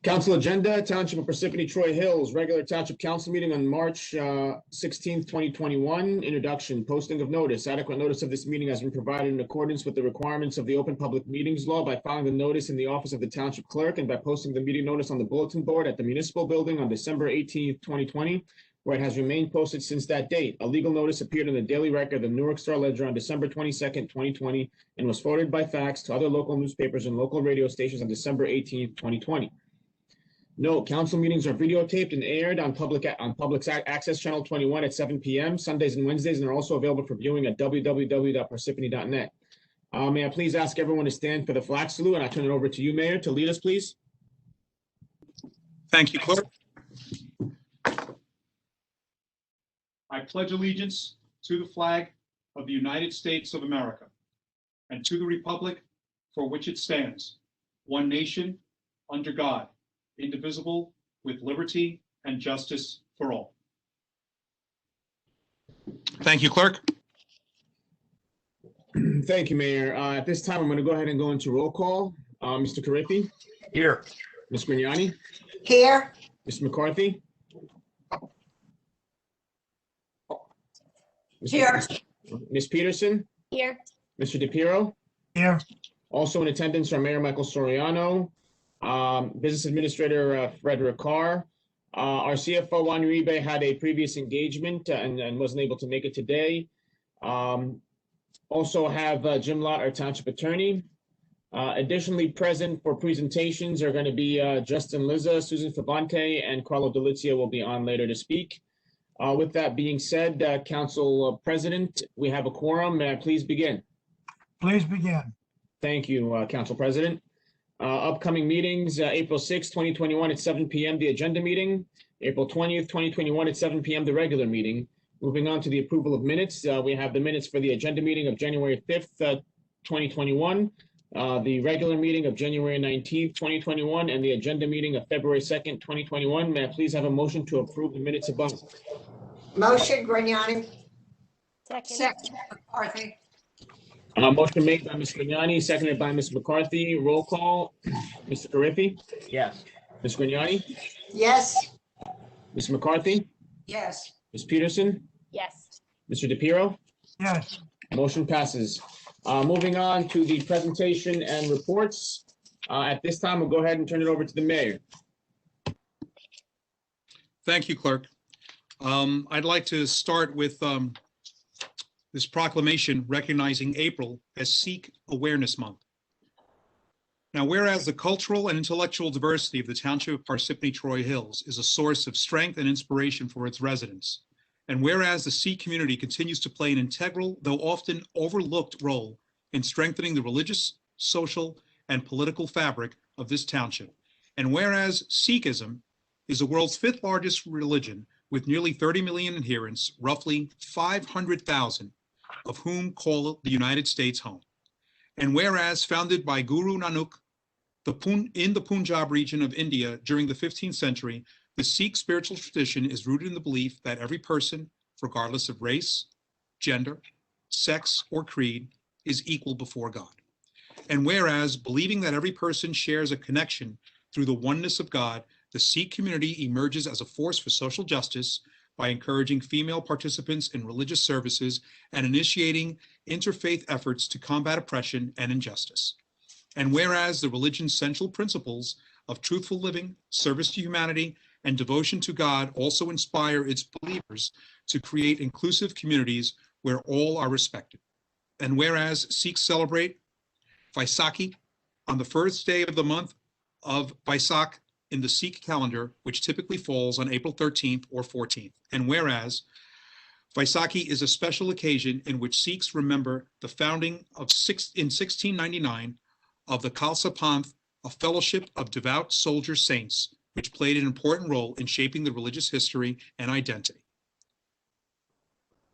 Council agenda, Township of Parsippany-Troy Hills, regular Township Council meeting on March 16th, 2021. Introduction, posting of notice. Adequate notice of this meeting has been provided in accordance with the requirements of the Open Public Meetings Law by filing the notice in the office of the Township Clerk and by posting the meeting notice on the bulletin board at the Municipal Building on December 18th, 2020, where it has remained posted since that date. A legal notice appeared in the Daily Record, the Newark Star Ledger on December 22nd, 2020, and was forwarded by fax to other local newspapers and local radio stations on December 18th, 2020. Note, council meetings are videotaped and aired on public access channel 21 at 7 p.m. Sundays and Wednesdays, and are also available for viewing at www.parsippany.net. May I please ask everyone to stand for the flag salute, and I turn it over to you, Mayor, to lead us, please. Thank you, Clerk. I pledge allegiance to the flag of the United States of America and to the republic for which it stands, one nation, under God, indivisible, with liberty and justice for all. Thank you, Clerk. Thank you, Mayor. At this time, I'm going to go ahead and go into roll call. Mr. Carriffy? Here. Ms. Grignani? Here. Mr. McCarthy? Here. Ms. Peterson? Here. Mr. DePiero? Here. Also in attendance are Mayor Michael Soriano, Business Administrator Frederick Carr. Our CFO, Juan Uribe, had a previous engagement and wasn't able to make it today. Also have Jim Lott, our Township Attorney. Additionally present for presentations are going to be Justin Liza, Susan Favante, and Carlo Delizia will be on later to speak. With that being said, Council President, we have a quorum. May I please begin? Please begin. Thank you, Council President. Upcoming meetings, April 6th, 2021 at 7 p.m., the agenda meeting. April 20th, 2021 at 7 p.m., the regular meeting. Moving on to the approval of minutes. We have the minutes for the agenda meeting of January 5th, 2021, the regular meeting of January 19th, 2021, and the agenda meeting of February 2nd, 2021. May I please have a motion to approve the minutes above? Motion, Grignani. Second. McCarthy. Motion made by Ms. Grignani, seconded by Ms. McCarthy. Roll call. Mr. Carriffy? Yes. Ms. Grignani? Yes. Ms. McCarthy? Yes. Ms. Peterson? Yes. Mr. DePiero? Yes. Motion passes. Moving on to the presentation and reports. At this time, we'll go ahead and turn it over to the mayor. Thank you, Clerk. I'd like to start with this proclamation recognizing April as Sikh Awareness Month. Now, whereas the cultural and intellectual diversity of the Township of Parsippany-Troy Hills is a source of strength and inspiration for its residents, and whereas the Sikh community continues to play an integral, though often overlooked, role in strengthening the religious, social, and political fabric of this township, and whereas Sikhism is the world's 5th largest religion with nearly 30 million adherents, roughly 500,000 of whom call the United States home, and whereas founded by Guru Nanak in the Punjab region of India during the 15th century, the Sikh spiritual tradition is rooted in the belief that every person, regardless of race, gender, sex, or creed, is equal before God. And whereas, believing that every person shares a connection through the oneness of God, the Sikh community emerges as a force for social justice by encouraging female participants in religious services and initiating interfaith efforts to combat oppression and injustice. And whereas the religion's central principles of truthful living, service to humanity, and devotion to God also inspire its believers to create inclusive communities where all are respected. And whereas Sikhs celebrate Vaisakhi on the first day of the month of Vaisakh in the Sikh calendar, which typically falls on April 13th or 14th. And whereas Vaisakhi is a special occasion in which Sikhs remember the founding in 1699 of the Khalsa Panth, a fellowship of devout soldier saints, which played an important role in shaping the religious history and identity.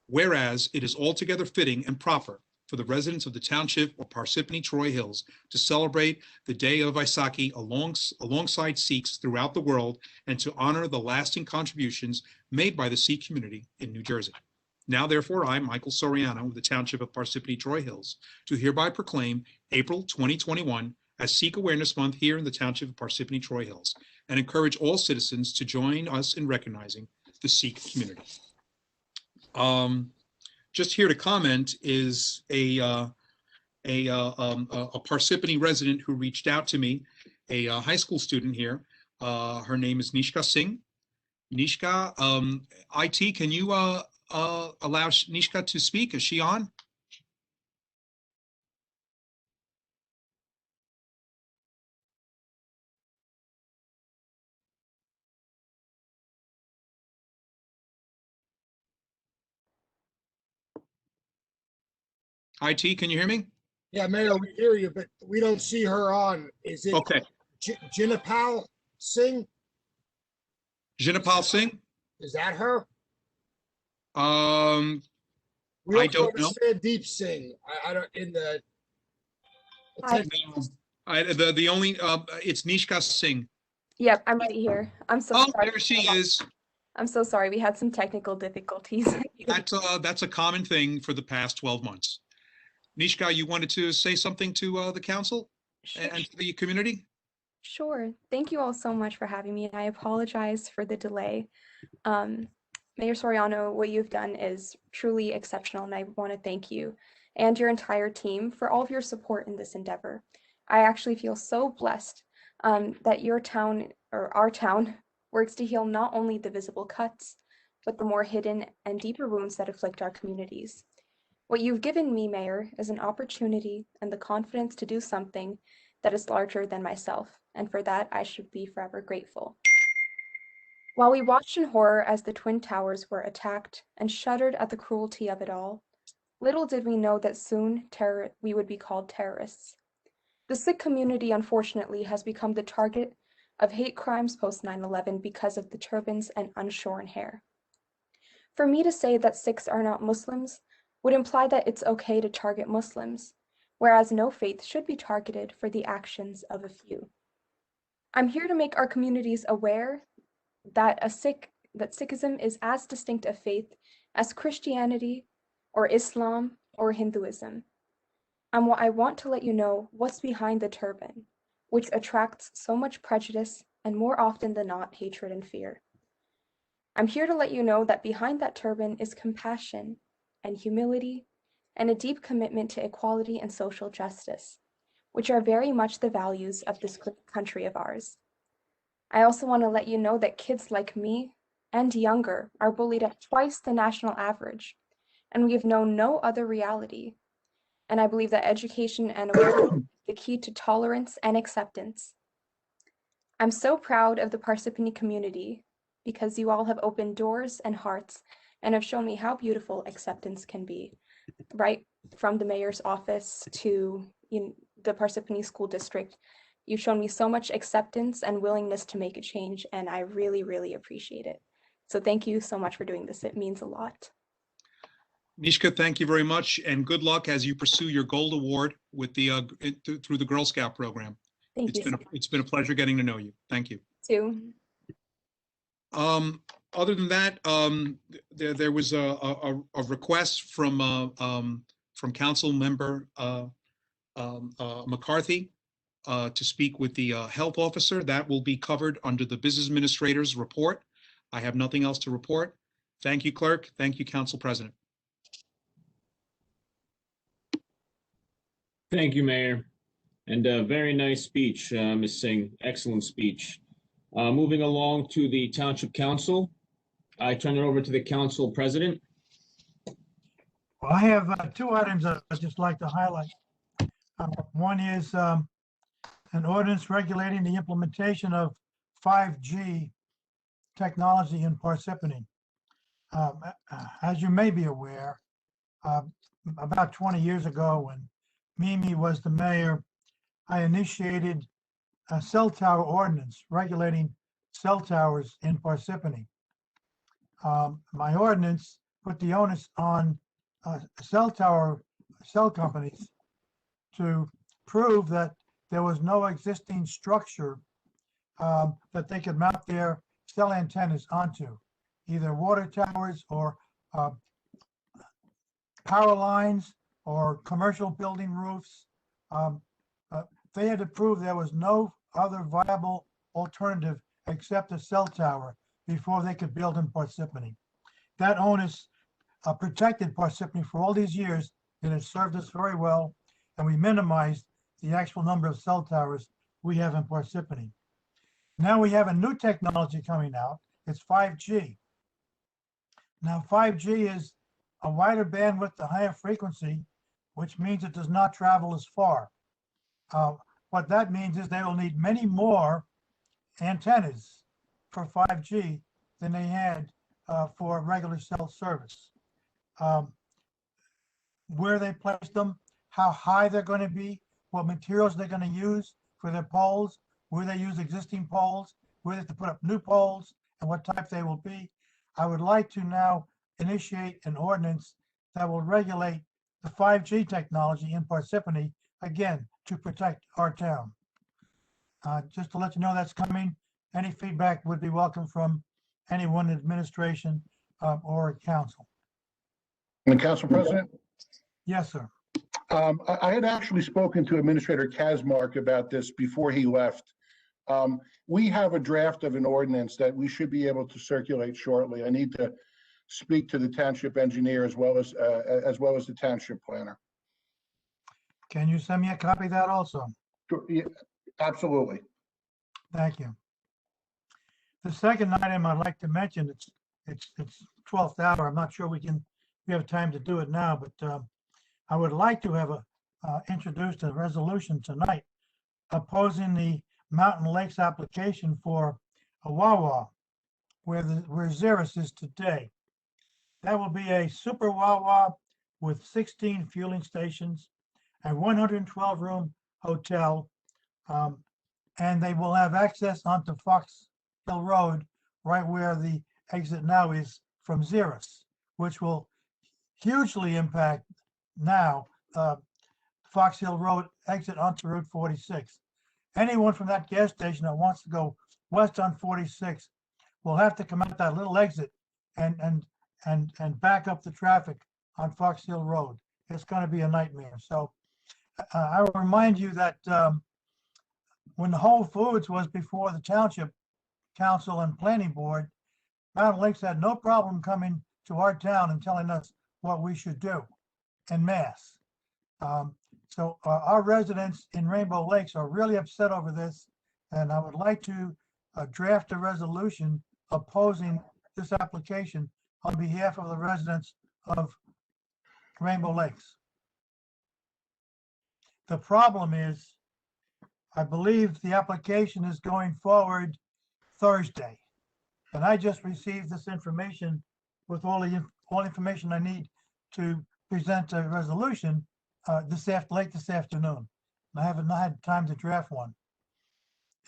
Whereas it is altogether fitting and proper for the residents of the Township of Parsippany-Troy Hills to celebrate the day of Vaisakhi alongside Sikhs throughout the world and to honor the lasting contributions made by the Sikh community in New Jersey. Now therefore, I, Michael Soriano, of the Township of Parsippany-Troy Hills, do hereby proclaim April 2021 as Sikh Awareness Month here in the Township of Parsippany-Troy Hills, and encourage all citizens to join us in recognizing the Sikh community. Just here to comment is a Parsippany resident who reached out to me, a high school student here. Her name is Nishka Singh. Nishka, IT, can you allow Nishka to speak? Is she on? IT, can you hear me? Yeah, Mayor, we hear you, but we don't see her on. Is it Okay. Jinapal Singh? Jinapal Singh? Is that her? I We don't also know. understand Deep Singh. I don't, in the. Hi. The only, it's Nishka Singh. Yep, I'm right here. I'm so Oh, sorry. there she is. I'm so sorry. We had some technical difficulties. That's a common thing for the past 12 months. Nishka, you wanted to say something to the council and to the community? Sure. Thank you all so much for having me. I apologize for the delay. Mayor Soriano, what you've done is truly exceptional, and I want to thank you and your entire team for all of your support in this endeavor. I actually feel so blessed that your town, or our town, works to heal not only the visible cuts, but the more hidden and deeper wounds that afflict our communities. What you've given me, Mayor, is an opportunity and the confidence to do something that is larger than myself, and for that I should be forever grateful. While we watched in horror as the Twin Towers were attacked and shuddered at the cruelty of it all, little did we know that soon we would be called terrorists. The Sikh community, unfortunately, has become the target of hate crimes post 9/11 because of the turbans and unshorn hair. For me to say that Sikhs are not Muslims would imply that it's okay to target Muslims, whereas no faith should be targeted for the actions of a few. I'm here to make our communities aware that Sikhism is as distinct a faith as Christianity or Islam or Hinduism. I want to let you know what's behind the turban, which attracts so much prejudice and more often than not, hatred and fear. I'm here to let you know that behind that turban is compassion and humility and a deep commitment to equality and social justice, which are very much the values of this great country of ours. I also want to let you know that kids like me and younger are bullied at twice the national average, and we have known no other reality. And I believe that education and awareness is the key to tolerance and acceptance. I'm so proud of the Parsippany community because you all have opened doors and hearts and have shown me how beautiful acceptance can be, right from the mayor's office to the Parsippany School District. You've shown me so much acceptance and willingness to make a change, and I really, really appreciate it. So thank you so much for doing this. It means a lot. Nishka, thank you very much, and good luck as you pursue your Gold Award with the through the Girl Scout program. Thank you. It's been a pleasure getting to know you. Thank you. Too. Other than that, there was a request from Council Member McCarthy to speak with the health officer. That will be covered under the Business Administrator's report. I have nothing else to report. Thank you, Clerk. Thank you, Council President. Thank you, Mayor. And a very nice speech, Ms. Singh. Excellent speech. Moving along to the Township Council, I turn it over to the Council President. Well, I have two items I'd just like to highlight. One is an ordinance regulating the implementation of 5G technology in Parsippany. As you may be aware, about 20 years ago when Mimi was the mayor, I initiated a cell tower ordinance regulating cell towers in Parsippany. My ordinance put the onus on cell companies to prove that there was no existing structure that they could mount their cell antennas onto, either water towers or power lines or commercial building roofs. Um, They had to prove there was no other viable alternative except a cell tower before they could build in Parsippany. That onus protected Parsippany for all these years, and it served us very well, and we minimized the actual number of cell towers we have in Parsippany. Now we have a new technology coming out. It's 5G. Now 5G is a wider bandwidth, a higher frequency, which means it does not travel as far. What that means is they will need many more antennas for 5G than they had for regular cell service. Where they place them, how high they're going to be, what materials they're going to use for their poles, where they use existing poles, where they have to put up new poles, and what type they will be. I would like to now initiate an ordinance that will regulate the 5G technology in Parsippany, again, to protect our town. Just to let you know that's coming. Any feedback would be welcome from anyone in administration or council. And Council President, Yes, sir. I had actually spoken to Administrator Kazmark about this before he left. We have a draft of an ordinance that we should be able to circulate shortly. I need to speak to the township engineer as well as the township planner. Can you send me a copy of that also? Sure, yeah, absolutely. Thank you. The second item I'd like to mention, it's 12th hour. I'm not sure we have time to do it now, but I would like to have introduced a resolution tonight opposing the Mountain Lakes application for a Wawa where Xeris is today. That will be a super Wawa with 16 fueling stations, a 112-room hotel, and they will have access onto Fox Hill Road, right where the exit now is from Xeris, which will hugely impact now Fox Hill Road exit onto Route 46. Anyone from that gas station that wants to go west on 46 will have to come out that little exit and back up the traffic on Fox Hill Road. It's going to be a nightmare. So I will remind you that when the Whole Foods was before the Township Council and Planning Board, Mountain Lakes had no problem coming to our town and telling us what we should do en masse. So our residents in Rainbow Lakes are really upset over this, and I would like to draft a resolution opposing this application on behalf of the residents of Rainbow Lakes. The problem is, I believe the application is going forward Thursday, and I just received this information with all information I need to present a resolution late this afternoon. I haven't had time to draft one.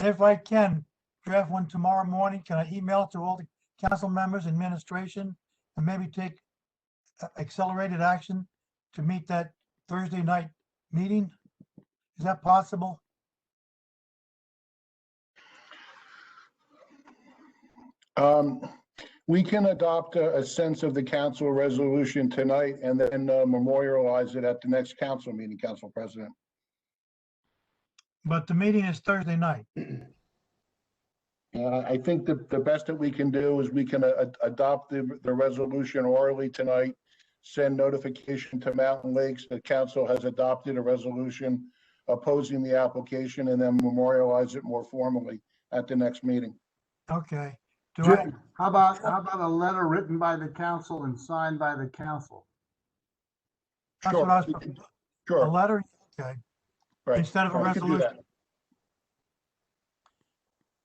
If I can draft one tomorrow morning, can I email it to all the council members, administration, and maybe take accelerated action to meet that Thursday night meeting? Is that possible? We can adopt a sense of the council resolution tonight and then memorialize it at the next council meeting, Council President. But the meeting is Thursday night. I think the best that we can do is we can adopt the resolution orally tonight, send notification to Mountain Lakes that council has adopted a resolution opposing the application, and then memorialize it more formally at the next meeting. Okay. Jim, how about a letter written by the council and signed by the council? That's what I was, a Sure, letter? Okay. right. Instead of a We could do resolution. that.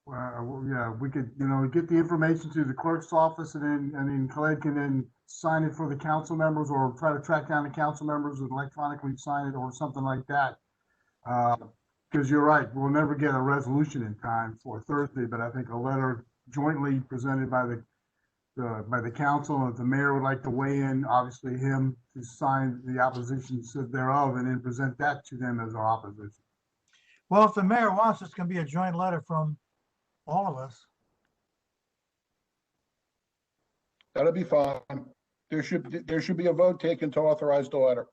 Well, yeah, we could, get the information to the clerk's office and then Clegg can then sign it for the council members or try to track down the council members and electronically sign it or something like that. Because you're right, we'll never get a resolution in time for Thursday, but I think a letter jointly presented by the council, and if the mayor would like to weigh in, obviously him to sign the opposition thereof and then present that to them as our opposition. Well, if the mayor wants, this can be a joint letter from all of us. That'll be fine. There should be a vote taken to authorize the letter.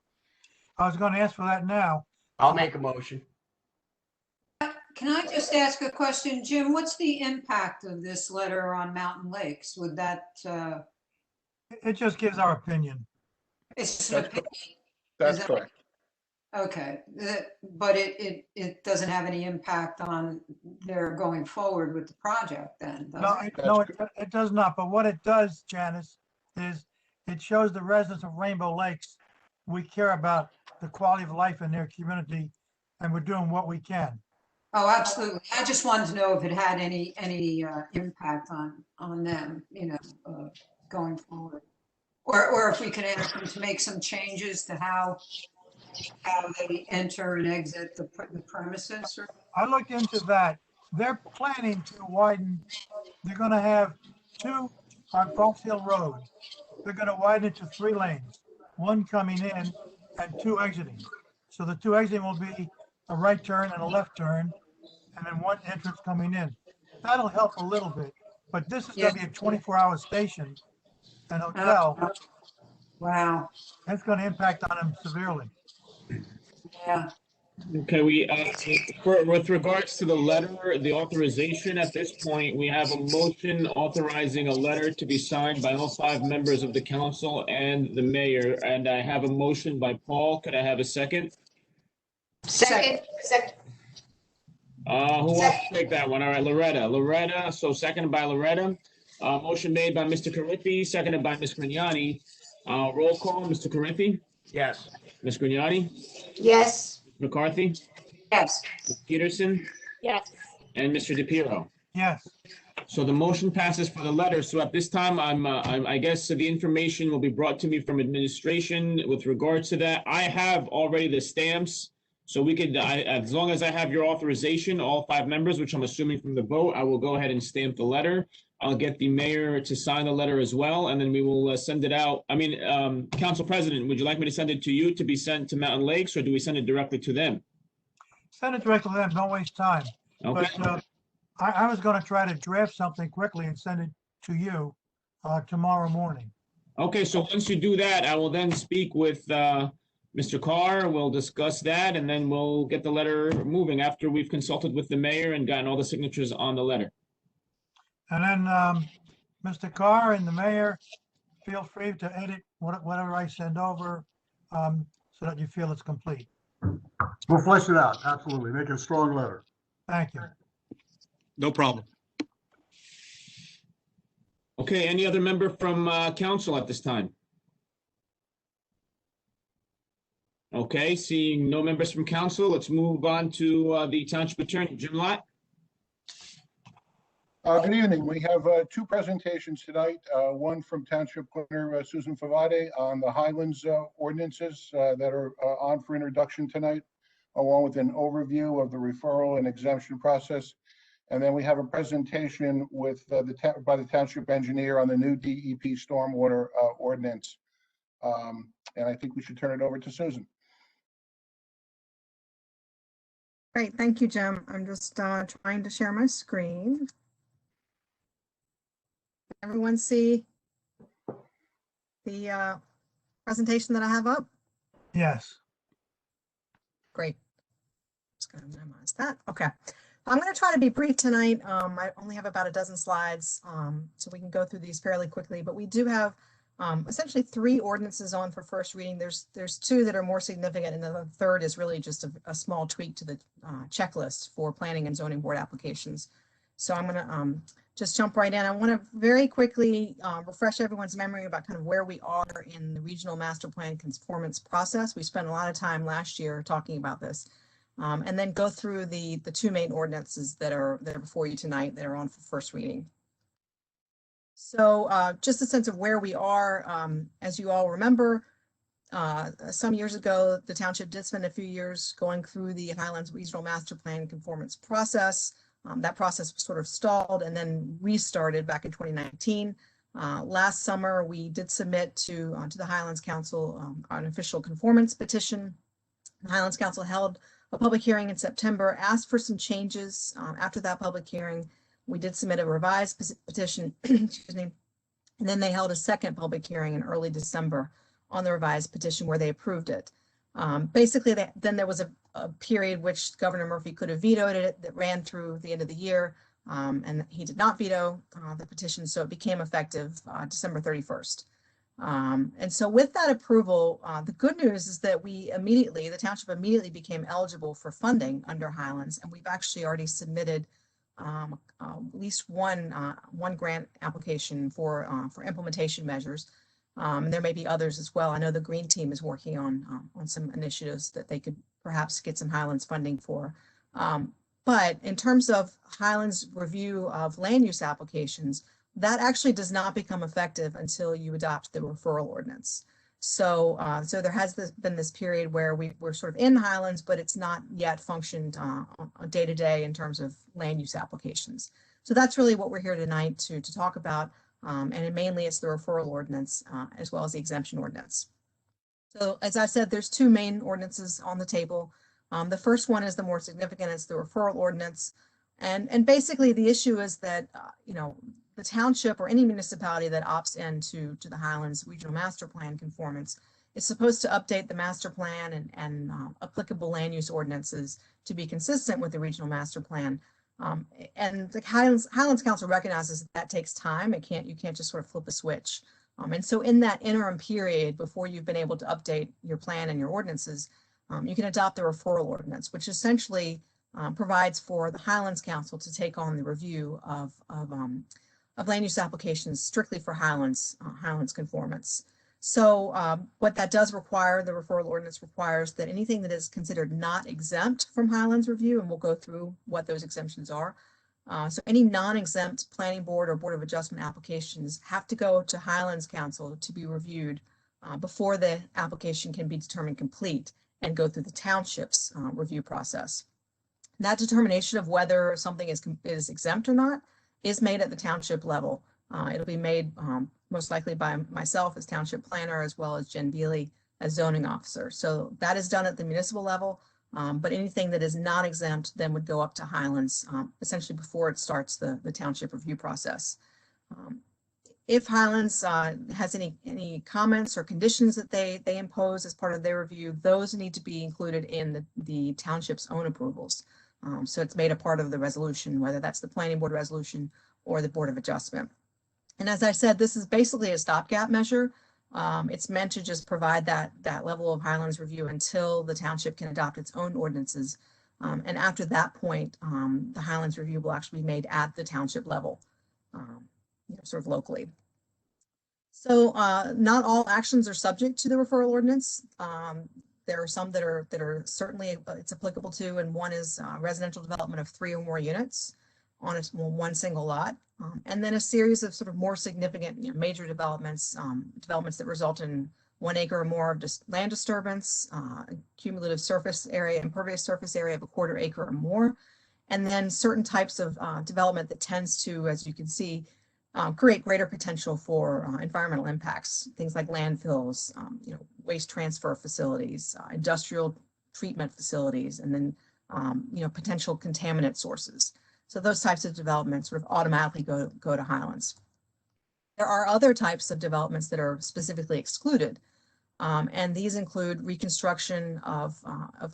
I was going to ask for that now. I'll make a motion. Can I just ask a question? Jim, what's the impact of this letter on Mountain Lakes? Would that, It just gives our opinion. it's just an That's opinion? That's Is that- correct. Okay, but it doesn't have any impact on their going forward with the project then, does No, it? no, it does not. But what it does, Janice, is it shows the residents of Rainbow Lakes, we care about the quality of life in their community, and we're doing what we can. Oh, absolutely. I just wanted to know if it had any impact on them, going forward. Or if we could ask them to make some changes to how they enter and exit the premises. I looked into that. They're planning to widen, they're gonna have 2 on Fox Hill Road. They're gonna widen it to 3 lanes, 1 coming in and 2 exiting. So the 2 exiting will be a right turn and a left turn, and then 1 entrance coming in. That'll help a little bit, but this is gonna be a 24-hour station and hotel. Wow, That's gonna impact on them severely. yeah. Okay, with regards to the letter, the authorization, at this point, we have a motion authorizing a letter to be signed by all 5 members of the council and the mayor, and I have a motion by Paul. Could I have a second? Second. Who wants to take that one? All right, Loretta, so seconded by Loretta. Motion made by Mr. Carriffy, seconded by Ms. Grignani. Roll call, Mr. Carriffy, Yes. Ms. Grignani, Yes. McCarthy, Yes, Ms. Peterson, Yes. and Mr. DePiero. Yes, So the motion passes for the letter. So at this time, I guess the information will be brought to me from administration with regards to that. I have already the stamps. So we could, as long as I have your authorization, all 5 members, which I'm assuming from the vote, I will go ahead and stamp the letter. I'll get the mayor to sign the letter as well, and then we will send it out. I mean, Council President, would you like me to send it to you to be sent to Mountain Lakes, or do we send it directly to them? send it directly to them, don't waste time. Okay, But I was gonna try to draft something quickly and send it to you tomorrow morning. okay, so once you do that, I will then speak with Mr. Carr. We'll discuss that, and then we'll get the letter moving after we've consulted with the mayor and gotten all the signatures on the letter. And then Mr. Carr and the mayor, feel free to edit whatever I send over so that you feel it's complete. We'll flesh it out, absolutely. Make it a strong letter. Thank you. No problem. Okay, any other member from council at this time? Okay, seeing no members from council, let's move on to the township attorney, Jim Lott. Good evening. We have 2 presentations tonight. One from Township Planner Susan Favade on the Highlands ordinances that are on for introduction tonight, along with an overview of the referral and exemption process. And then we have a presentation with by the Township engineer on the new DEP stormwater ordinance. And I think we should turn it over to Susan. Great, thank you, Jim. I'm just trying to share my screen. Everyone see the presentation that I have up? Yes. Great. Just gonna minimize that. Okay. I'm going to try to be brief tonight. I only have about a dozen slides, so we can go through these fairly quickly, but we do have essentially 3 ordinances on for first reading. There's 2 that are more significant, and then the third is really just a small tweak to the checklist for planning and zoning board applications. So I'm going to just jump right in. I want to very quickly refresh everyone's memory about kind of where we are in the regional master plan conformance process. We spent a lot of time last year talking about this, and then go through the 2 main ordinances that are before you tonight that are on for first reading. So just a sense of where we are. As you all remember, some years ago, the township did spend a few years going through the Highlands Regional Master Plan conformance process. That process was sort of stalled and then restarted back in 2019. Last summer, we did submit to the Highlands Council an official conformance petition. The Highlands Council held a public hearing in September, asked for some changes. After that public hearing, we did submit a revised petition, excuse me, And then they held a second public hearing in early December on the revised petition where they approved it. Basically, then there was a period which Governor Murphy could have vetoed it that ran through the end of the year. And he did not veto the petition, so it became effective December 31st. And so with that approval, the good news is that the township immediately became eligible for funding under Highlands, and we've actually already submitted at least one grant application for implementation measures. There may be others as well. I know the Green Team is working on some initiatives that they could perhaps get some Highlands funding for. But in terms of Highlands review of land use applications, that actually does not become effective until you adopt the referral ordinance. So there has been this period where we're sort of in Highlands, but it's not yet functioned day to day in terms of land use applications. So that's really what we're here tonight to talk about. And mainly it's the referral ordinance as well as the exemption ordinance. So as I said, there's two main ordinances on the table. The first one is the more significant, it's the referral ordinance. And basically the issue is that, the township or any municipality that opts into the Highlands Regional Master Plan conformance is supposed to update the master plan and applicable land use ordinances to be consistent with the regional master plan. And the Highlands Council recognizes that takes time. You can't just sort of flip a switch. And so in that interim period, before you've been able to update your plan and your ordinances, you can adopt the referral ordinance, which essentially provides for the Highlands Council to take on the review of land use applications strictly for Highlands conformance. So what that does require, the referral ordinance requires that anything that is considered not exempt from Highlands review, and we'll go through what those exemptions are. So any non-exempt planning board or board of adjustment applications have to go to Highlands Council to be reviewed before the application can be determined complete and go through the township's review process. That determination of whether something is exempt or not is made at the township level. It'll be made most likely by myself as township planner, as well as Jen Beely as zoning officer. So that is done at the municipal level, but anything that is not exempt then would go up to Highlands, essentially before it starts the township review process. If Highlands has any comments or conditions that they impose as part of their review, those need to be included in the township's own approvals. So it's made a part of the resolution, whether that's the planning board resolution or the board of adjustment. And as I said, this is basically a stopgap measure. It's meant to just provide that level of Highlands review until the township can adopt its own ordinances. And after that point, the Highlands review will actually be made at the township level, sort of locally. So not all actions are subject to the referral ordinance. There are some that are certainly it's applicable to, and one is residential development of 3 or more units on one single lot. And then a series of sort of more significant major developments, developments that result in 1 acre or more of just land disturbance, cumulative surface area, impervious surface area of 1/4 acre or more, and then certain types of development that tends to, as you can see, create greater potential for environmental impacts, things like landfills, waste transfer facilities, industrial treatment facilities, and then potential contaminant sources. So those types of developments sort of automatically go to Highlands. There are other types of developments that are specifically excluded, and these include reconstruction of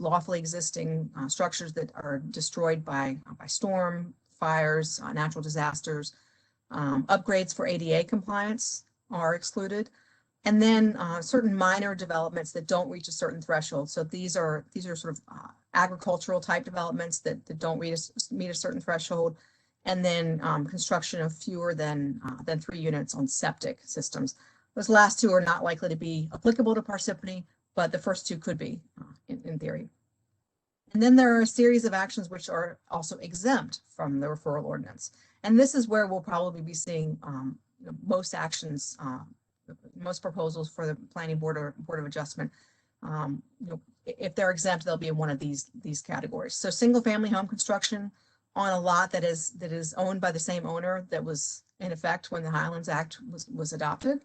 lawfully existing structures that are destroyed by storm, fires, natural disasters. Upgrades for ADA compliance are excluded, and then certain minor developments that don't reach a certain threshold. So these are sort of agricultural type developments that don't meet a certain threshold, and then construction of fewer than 3 units on septic systems. Those last 2 are not likely to be applicable to Parsippany, but the first 2 could be in theory. And then there are a series of actions which are also exempt from the referral ordinance. And this is where we'll probably be seeing most actions, most proposals for the planning board or board of adjustment. If they're exempt, they'll be in one of these categories. So single family home construction on a lot that is owned by the same owner that was in effect when the Highlands Act was adopted.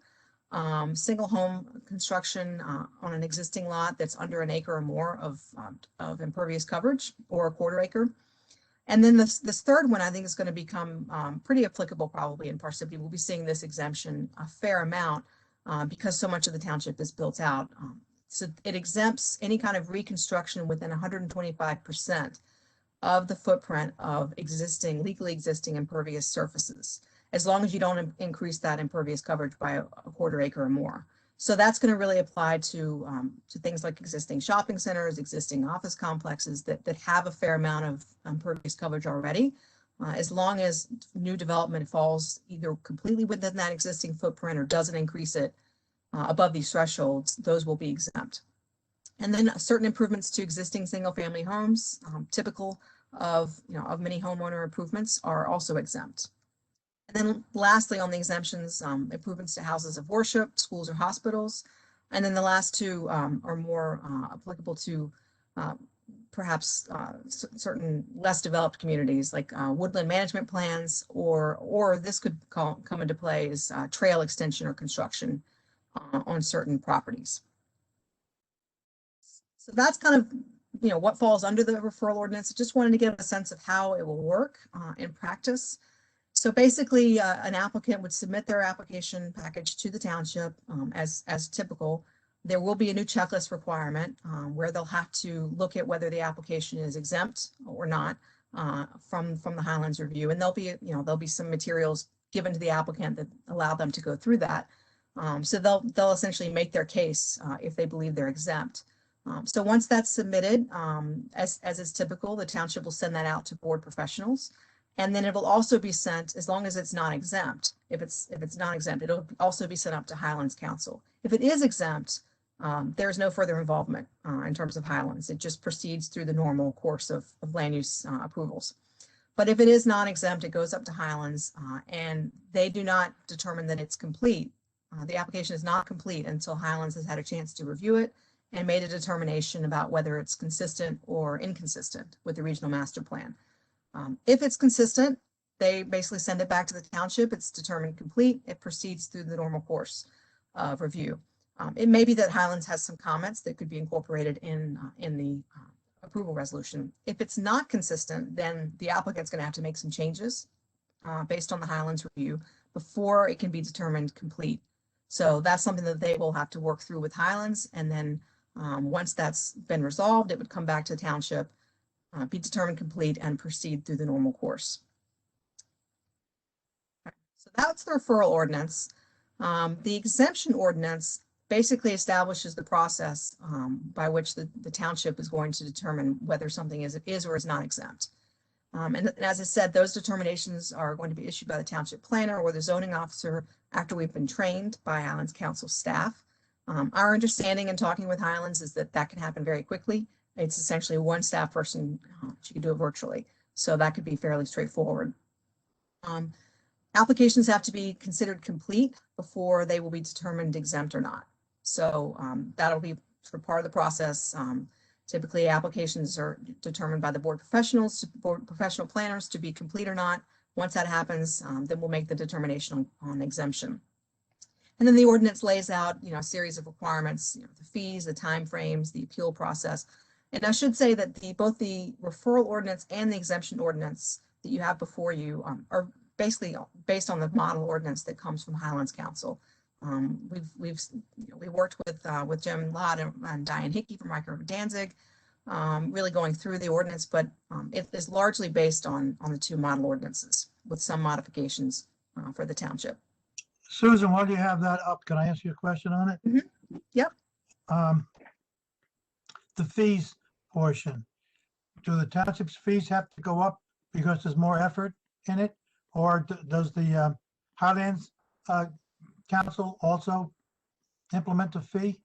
Single home construction on an existing lot that's under 1 acre or more of impervious coverage or 1/4 acre. And then this third one, I think, is going to become pretty applicable probably in Parsippany. We'll be seeing this exemption a fair amount because so much of the township is built out. So it exempts any kind of reconstruction within 125% of the footprint of legally existing impervious surfaces, as long as you don't increase that impervious coverage by a quarter acre or more. So that's going to really apply to things like existing shopping centers, existing office complexes that have a fair amount of impervious coverage already. As long as new development falls either completely within that existing footprint or doesn't increase it above these thresholds, those will be exempt. And then certain improvements to existing single-family homes, typical of many homeowner improvements, are also exempt. And then lastly, on the exemptions, improvements to houses of worship, schools or hospitals. And then the last two are more applicable to perhaps certain less developed communities like woodland management plans, or this could come into play as trail extension or construction on certain properties. So that's kind of what falls under the referral ordinance. I just wanted to give a sense of how it will work in practice. So basically, an applicant would submit their application package to the township as typical. There will be a new checklist requirement where they'll have to look at whether the application is exempt or not from the Highlands review, and there'll be some materials given to the applicant that allow them to go through that. So they'll essentially make their case if they believe they're exempt. So once that's submitted, as is typical, the township will send that out to board professionals. And then it will also be sent, as long as it's not exempt. If it's not exempt, it'll also be sent up to Highlands Council. If it is exempt, there's no further involvement in terms of Highlands. It just proceeds through the normal course of land use approvals. But if it is not exempt, it goes up to Highlands, and they do not determine that it's complete. The application is not complete until Highlands has had a chance to review it and made a determination about whether it's consistent or inconsistent with the regional master plan. If it's consistent, they basically send it back to the township. It's determined complete. It proceeds through the normal course of review. It may be that Highlands has some comments that could be incorporated in the approval resolution. If it's not consistent, then the applicant's going to have to make some changes based on the Highlands review before it can be determined complete. So that's something that they will have to work through with Highlands, and then once that's been resolved, it would come back to the township, be determined complete, and proceed through the normal course. So that's the referral ordinance. The exemption ordinance basically establishes the process by which the township is going to determine whether something is or is not exempt. And as I said, those determinations are going to be issued by the township planner or the zoning officer after we've been trained by Highlands Council staff. Our understanding in talking with Highlands is that can happen very quickly. It's essentially one staff person. She can do it virtually. So that could be fairly straightforward. Applications have to be considered complete before they will be determined exempt or not. So that'll be sort of part of the process. Typically, applications are determined by the board professional planners to be complete or not. Once that happens, then we'll make the determination on exemption. And then the ordinance lays out, a series of requirements, the fees, the timeframes, the appeal process. And I should say that both the referral ordinance and the exemption ordinance that you have before you are basically based on the model ordinance that comes from Highlands Council. We've worked with Jim Lott and Diane Hickey from Riker Danzig, really going through the ordinance, but it is largely based on the two model ordinances with some modifications for the township. Susan, while you have that up, can I ask you a question on it? Mm-hmm. Yep. The fees portion, do the township's fees have to go up because there's more effort in it? Or does the Highlands Council also implement a fee?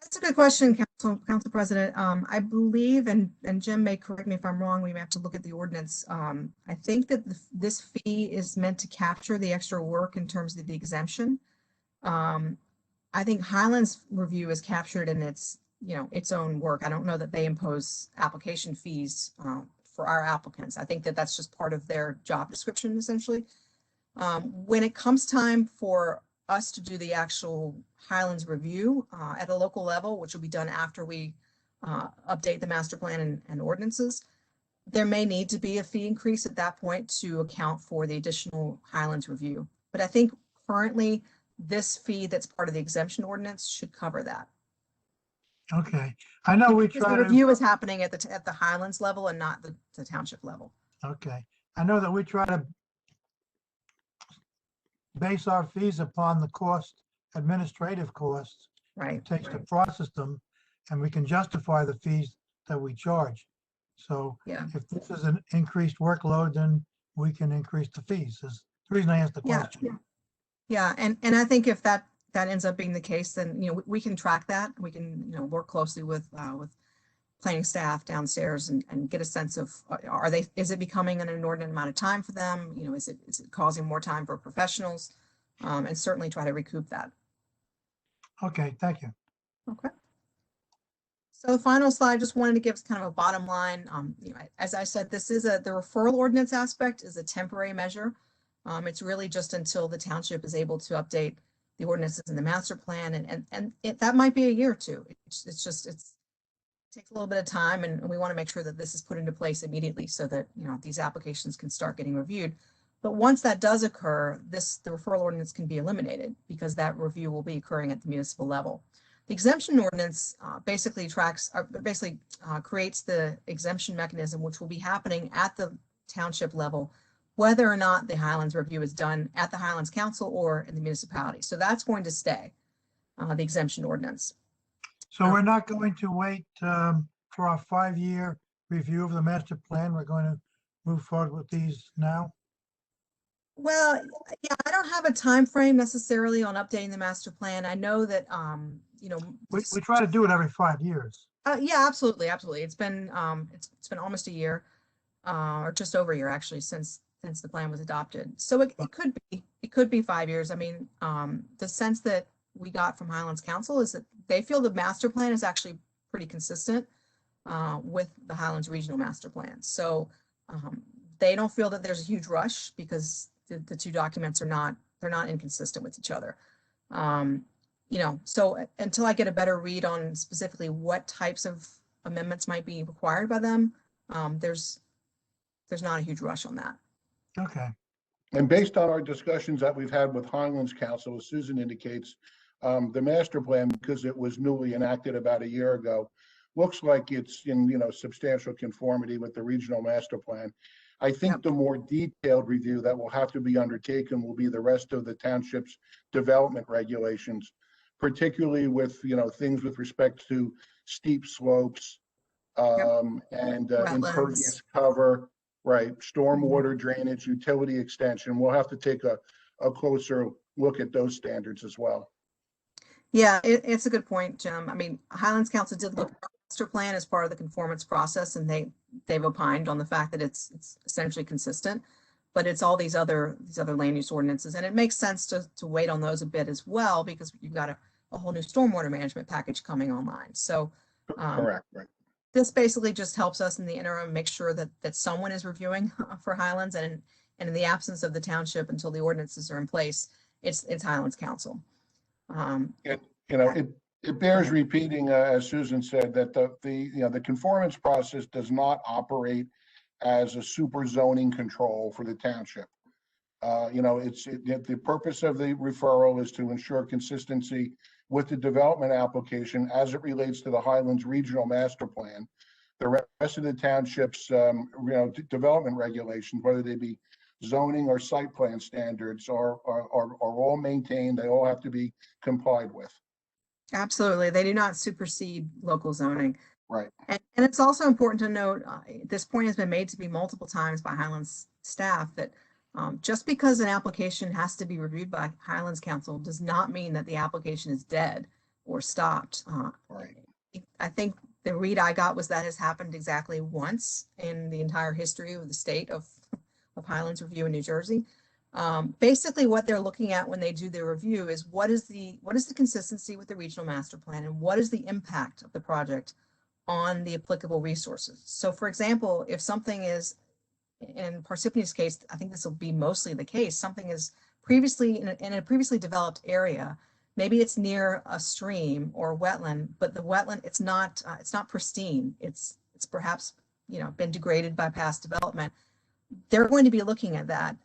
That's a good question, Council President. I believe, and Jim may correct me if I'm wrong, we may have to look at the ordinance. I think that this fee is meant to capture the extra work in terms of the exemption. I think Highlands review is captured in its own work. I don't know that they impose application fees for our applicants. I think that that's just part of their job description, essentially. When it comes time for us to do the actual Highlands review at a local level, which will be done after we update the master plan and ordinances, there may need to be a fee increase at that point to account for the additional Highlands review. But I think currently this fee that's part of the exemption ordinance should cover that. Okay, I know we Because try the to, review is happening at the Highlands level and not the township level. okay, I know that we try to base our fees upon the cost, administrative costs Right. it takes to process them, and we can justify the fees that we charge. So Yeah. if this is an increased workload, then we can increase the fees. Is the reason I asked the Yeah. question. Yeah, and I think if that ends up being the case, then, you know, we can track that. We can, you know, work closely with planning staff downstairs and get a sense of, is it becoming an inordinate amount of time for them? You know, is it causing more time for professionals? And certainly try to recoup that. Okay, thank you. Okay. So the final slide, just wanted to give us kind of a bottom line. You know, as I said, the referral ordinance aspect is a temporary measure. It's really just until the township is able to update the ordinances in the master plan, and that might be a year or two. It takes a little bit of time, and we want to make sure that this is put into place immediately so that, you know, these applications can start getting reviewed. But once that does occur, the referral ordinance can be eliminated because that review will be occurring at the municipal level. The exemption ordinance basically creates the exemption mechanism, which will be happening at the township level, whether or not the Highlands review is done at the Highlands Council or in the municipality. So that's going to stay, the exemption ordinance. So we're not going to wait for our 5-year review of the master plan. We're going to move forward with these now. Well, yeah, I don't have a time frame necessarily on updating the master plan. I know that, you know, We try to do it every 5 years. yeah, absolutely, absolutely. It's been almost a year, or just over a year actually, since the plan was adopted. So it could be 5 years. I mean, the sense that we got from Highlands Council is that they feel the master plan is actually pretty consistent with the Highlands Regional Master Plan. So they don't feel that there's a huge rush because the two documents they're not inconsistent with each other. You know, so until I get a better read on specifically what types of amendments might be required by them, there's not a huge rush on that. Okay. And based on our discussions that we've had with Highlands Council, as Susan indicates, the master plan, because it was newly enacted about a year ago, looks like it's in, you know, substantial conformity with the regional master plan. I think the more detailed review that will have to be undertaken will be the rest of the township's development regulations, particularly with, you know, things with respect to steep slopes and impervious cover, right? Stormwater drainage, utility extension. We'll have to take a closer look at those standards as well. Yeah, it's a good point, Jim. I mean, Highlands Council did look at the master plan as part of the conformance process, and they've opined on the fact that it's essentially consistent, but it's all these other land use ordinances, and it makes sense to wait on those a bit as well because you've got a whole new stormwater management package coming online. So Correct, right. This basically just helps us in the interim make sure that someone is reviewing for Highlands, and in the absence of the township until the ordinances are in place, it's Highlands Council. You know, it bears repeating, as Susan said, that the conformance process does not operate as a super zoning control for the township. You know, the purpose of the referral is to ensure consistency with the development application as it relates to the Highlands Regional Master Plan. The rest of the township's you know, development regulations, whether they be zoning or site plan standards, are all maintained. They all have to be complied with. Absolutely. They do not supersede local zoning. Right. And it's also important to note, this point has been made to me multiple times by Highlands staff, that just because an application has to be reviewed by Highlands Council does not mean that the application is dead or stopped. Right. I think the read I got was that has happened exactly once in the entire history of the state of Highlands Review in New Jersey. Basically what they're looking at when they do their review is what is the consistency with the regional master plan, and what is the impact of the project on the applicable resources. So for example, if something is, in Parsippany's case, I think this will be mostly the case, something is previously in a previously developed area, maybe it's near a stream or wetland, but the wetland, it's not pristine. It's perhaps been degraded by past development, they're going to be looking at that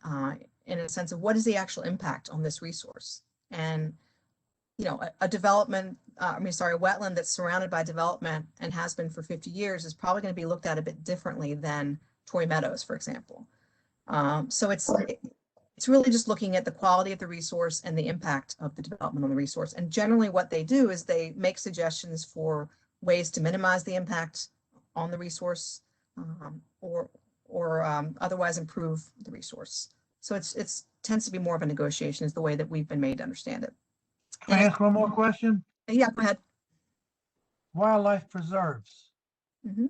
in a sense of what is the actual impact on this resource. And, a development, a wetland that's surrounded by development and has been for 50 years is probably going to be looked at a bit differently than Troy Meadows, for example. So it's really just looking at the quality of the resource and the impact of the development on the resource. And generally what they do is they make suggestions for ways to minimize the impact on the resource or otherwise improve the resource. So it's tends to be more of a negotiation is the way that we've been made to understand it. Can I ask one more question? Yeah, go ahead. Wildlife preserves. Mhm.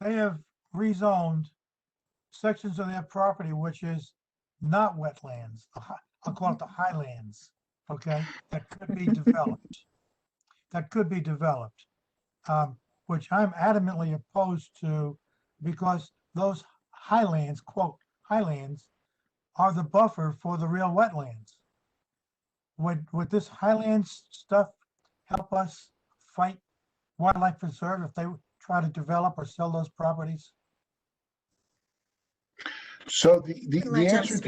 They have rezoned sections of their property, which is not wetlands. I'll call it the highlands, okay? That could be developed. Which I'm adamantly opposed to because those highlands, quote, highlands, are the buffer for the real wetlands. Would this highlands stuff help us fight wildlife preserve if they try to develop or sell those properties? So the answer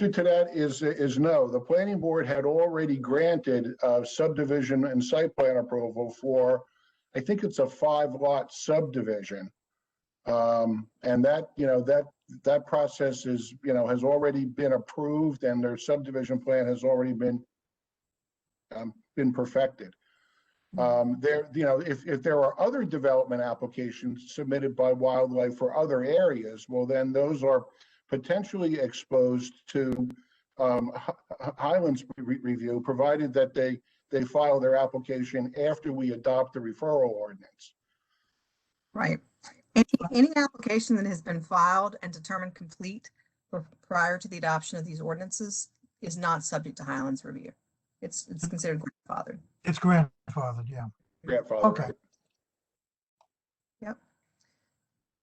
to that is no. The planning board had already granted subdivision and site plan approval for, I think it's a 5-lot subdivision. And that process is, has already been approved and their subdivision plan has already been perfected. If there are other development applications submitted by wildlife for other areas, well, then those are potentially exposed to Highlands review, provided that they file their application after we adopt the referral ordinance. Right. Any application that has been filed and determined complete prior to the adoption of these ordinances is not subject to Highlands review. It's considered grandfathered. It's grandfathered, yeah. Grandfathered. Okay. Right. Yep.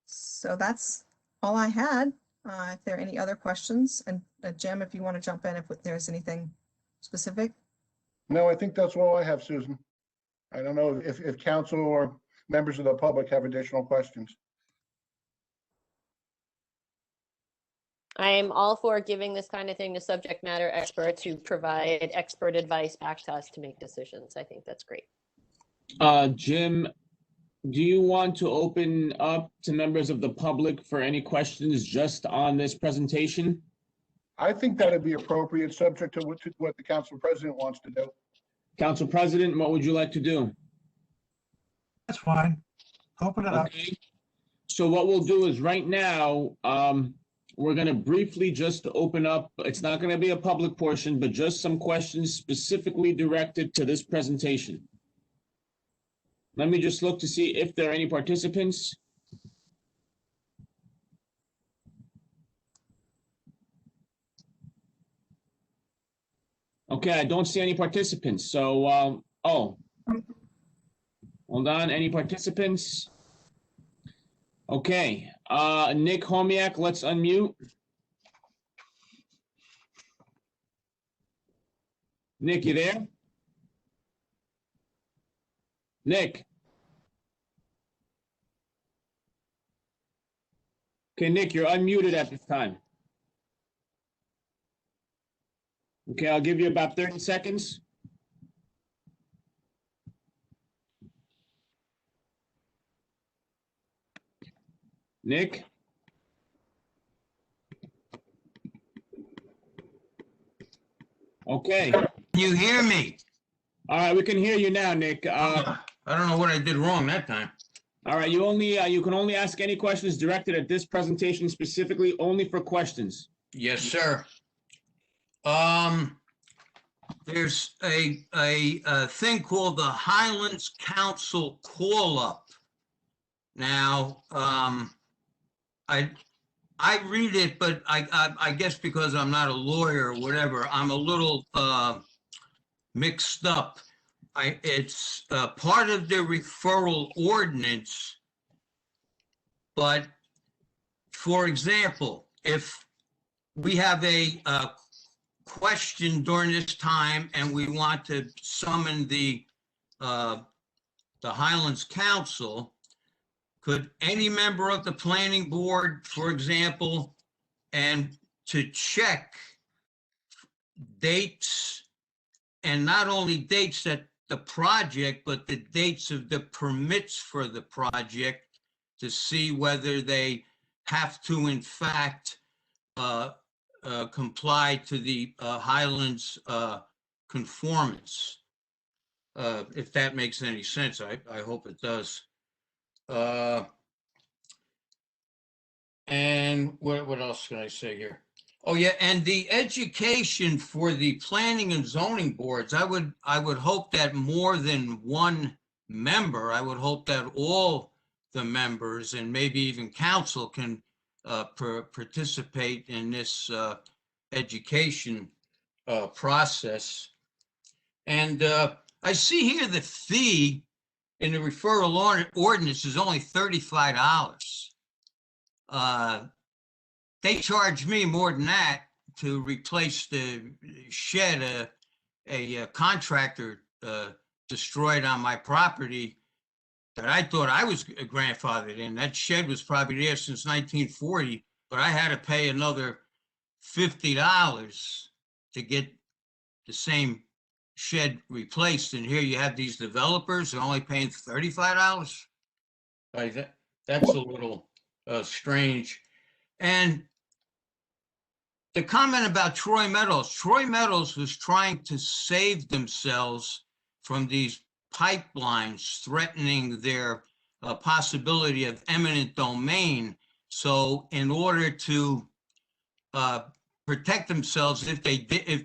So that's all I had. If there are any other questions, and Jim, if you want to jump in if there's anything specific. No, I think that's all I have, Susan. I don't know if council or members of the public have additional questions. I'm all for giving this kind of thing to subject matter experts who provide expert advice back to us to make decisions. I think that's great. Jim, do you want to open up to members of the public for any questions just on this presentation? I think that'd be appropriate, subject to what the council president wants to do. Council President, what would you like to do? That's fine. Open it up. Okay. So what we'll do is right now, we're going to briefly just open up. It's not going to be a public portion, but just some questions specifically directed to this presentation. Let me just look to see if there are any participants. Okay, I don't see any participants. So, hold on. Any participants? Okay, Nick Homiak, let's unmute. Nick, you there? Nick. Okay, Nick, you're unmuted at this time. Okay, I'll give you about 30 seconds. Nick? Okay. Can you hear me? All right, we can hear you now, Nick. I don't know what I did wrong that time. All right, you can only ask any questions directed at this presentation, specifically only for questions. Yes, sir. There's a thing called the Highlands Council call-up. Now, I read it, but I guess because I'm not a lawyer or whatever, I'm a little mixed up. It's part of the referral ordinance, but for example, if we have a question during this time and we want to summon the Highlands Council, could any member of the planning board, for example, and to check dates, and not only dates that the project, but the dates of the permits for the project, to see whether they have to, in fact, comply to the Highlands conformance. If that makes any sense, I hope it does. And what else can I say here? Oh yeah, and the education for the planning and zoning boards, I would hope that more than one member, I would hope that all the members and maybe even council can participate in this education process. And I see here the fee in the referral ordinance is only $35. They charge me more than that to replace the shed a contractor destroyed on my property that I thought I was grandfathered in. That shed was probably there since 1940, but I had to pay another $50 to get the same shed replaced. And here you have these developers who are only paying $35. That's a little strange. And the comment about Troy Meadows was trying to save themselves from these pipelines threatening their possibility of eminent domain. So in order to protect themselves, if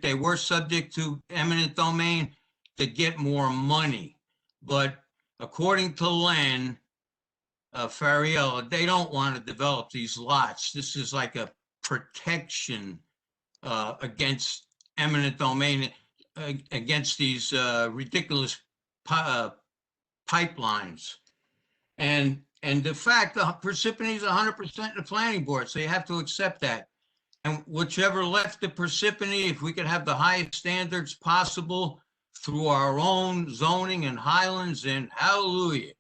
they were subject to eminent domain, to get more money. But according to Len Fariello, they don't want to develop these lots. This is like a protection against eminent domain, against these ridiculous pipelines. And the fact that Parsippany is 100% the planning board, so you have to accept that. And whichever left the Parsippany, if we could have the highest standards possible through our own zoning and Highlands, and hallelujah.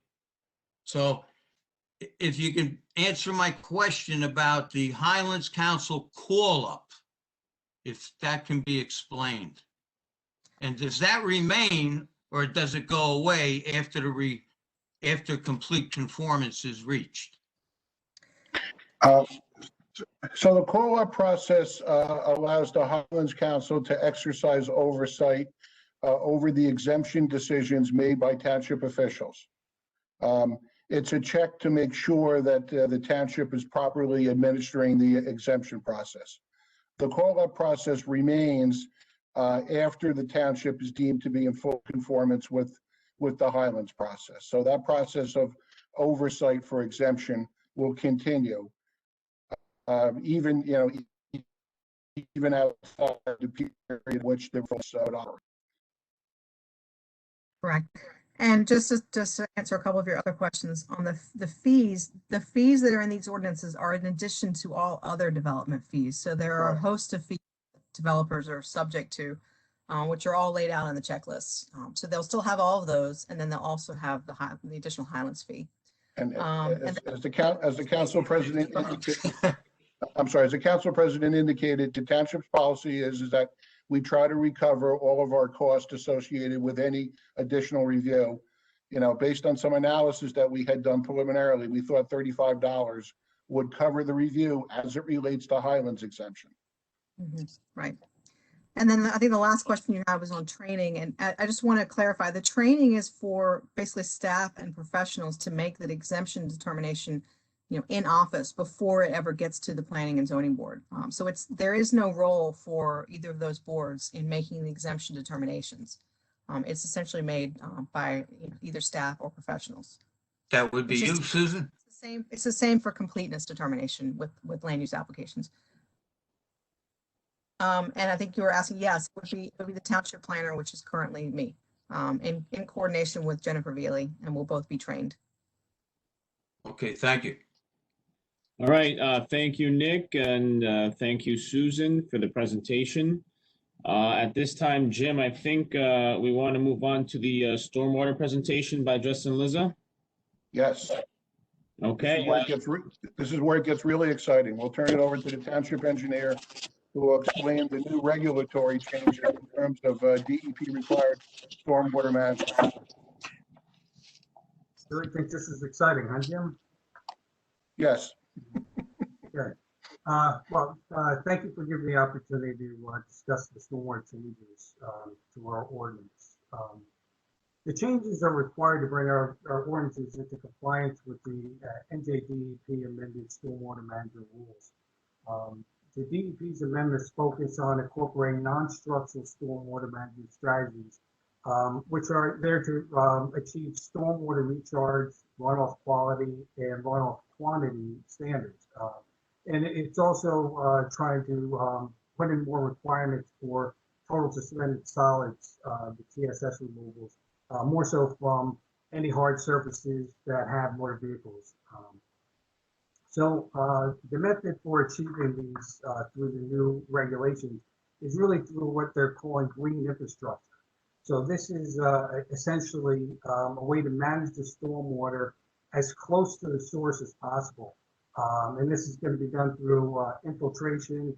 So if you can answer my question about the Highlands Council call-up, if that can be explained. And does that remain, or does it go away after complete conformance is reached? So the call-up process allows the Highlands Council to exercise oversight over the exemption decisions made by township officials. It's a check to make sure that the township is properly administering the exemption process. The call-up process remains after the township is deemed to be in full conformance with the Highlands process. So that process of oversight for exemption will continue, even outside the period which they're out of. Correct. And just to answer a couple of your other questions on the fees that are in these ordinances are in addition to all other development fees. So there are a host of fees developers are subject to, which are all laid out in the checklist. So they'll still have all of those, and then they'll also have the additional Highlands fee. And as the council president, I'm sorry, as the council president indicated, the township's policy is that we try to recover all of our costs associated with any additional review. Based on some analysis that we had done preliminarily, we thought $35 would cover the review as it relates to Highlands exemption. Mm-hmm. Right. And then I think the last question you had was on training. And I just want to clarify, the training is for basically staff and professionals to make that exemption determination in office before it ever gets to the planning and zoning board. So there is no role for either of those boards in making the exemption determinations. It's essentially made by either staff or professionals. That would be you, Susan? It's the same for completeness determination with land use applications. And I think you were asking, yes, it would be the township planner, which is currently me, in coordination with Jennifer Veely, and we'll both be trained. Okay, thank you. All right, thank you, Nick, and thank you, Susan, for the presentation. At this time, Jim, I think we want to move on to the stormwater presentation by Justin Lizza. Yes. Okay, This is where it gets really exciting. We'll turn it over to the township engineer who will explain the new regulatory changes in terms of DEP required stormwater management. Really think this is exciting, huh, Jim? Yes. Good. Thank you for giving me the opportunity to discuss the stormwater changes to our ordinance. The changes are required to bring our ordinances into compliance with the NJDEP amended stormwater management rules. The DEP's amendments focus on incorporating non-structural stormwater management strategies, which are there to achieve stormwater recharge, runoff quality, and runoff quantity standards. And it's also trying to put in more requirements for total suspended solids, the TSS removals, more so from any hard surfaces that have motor vehicles. The method for achieving these through the new regulations is really through what they're calling green infrastructure. So this is essentially a way to manage the stormwater as close to the source as possible. And this is going to be done through infiltration,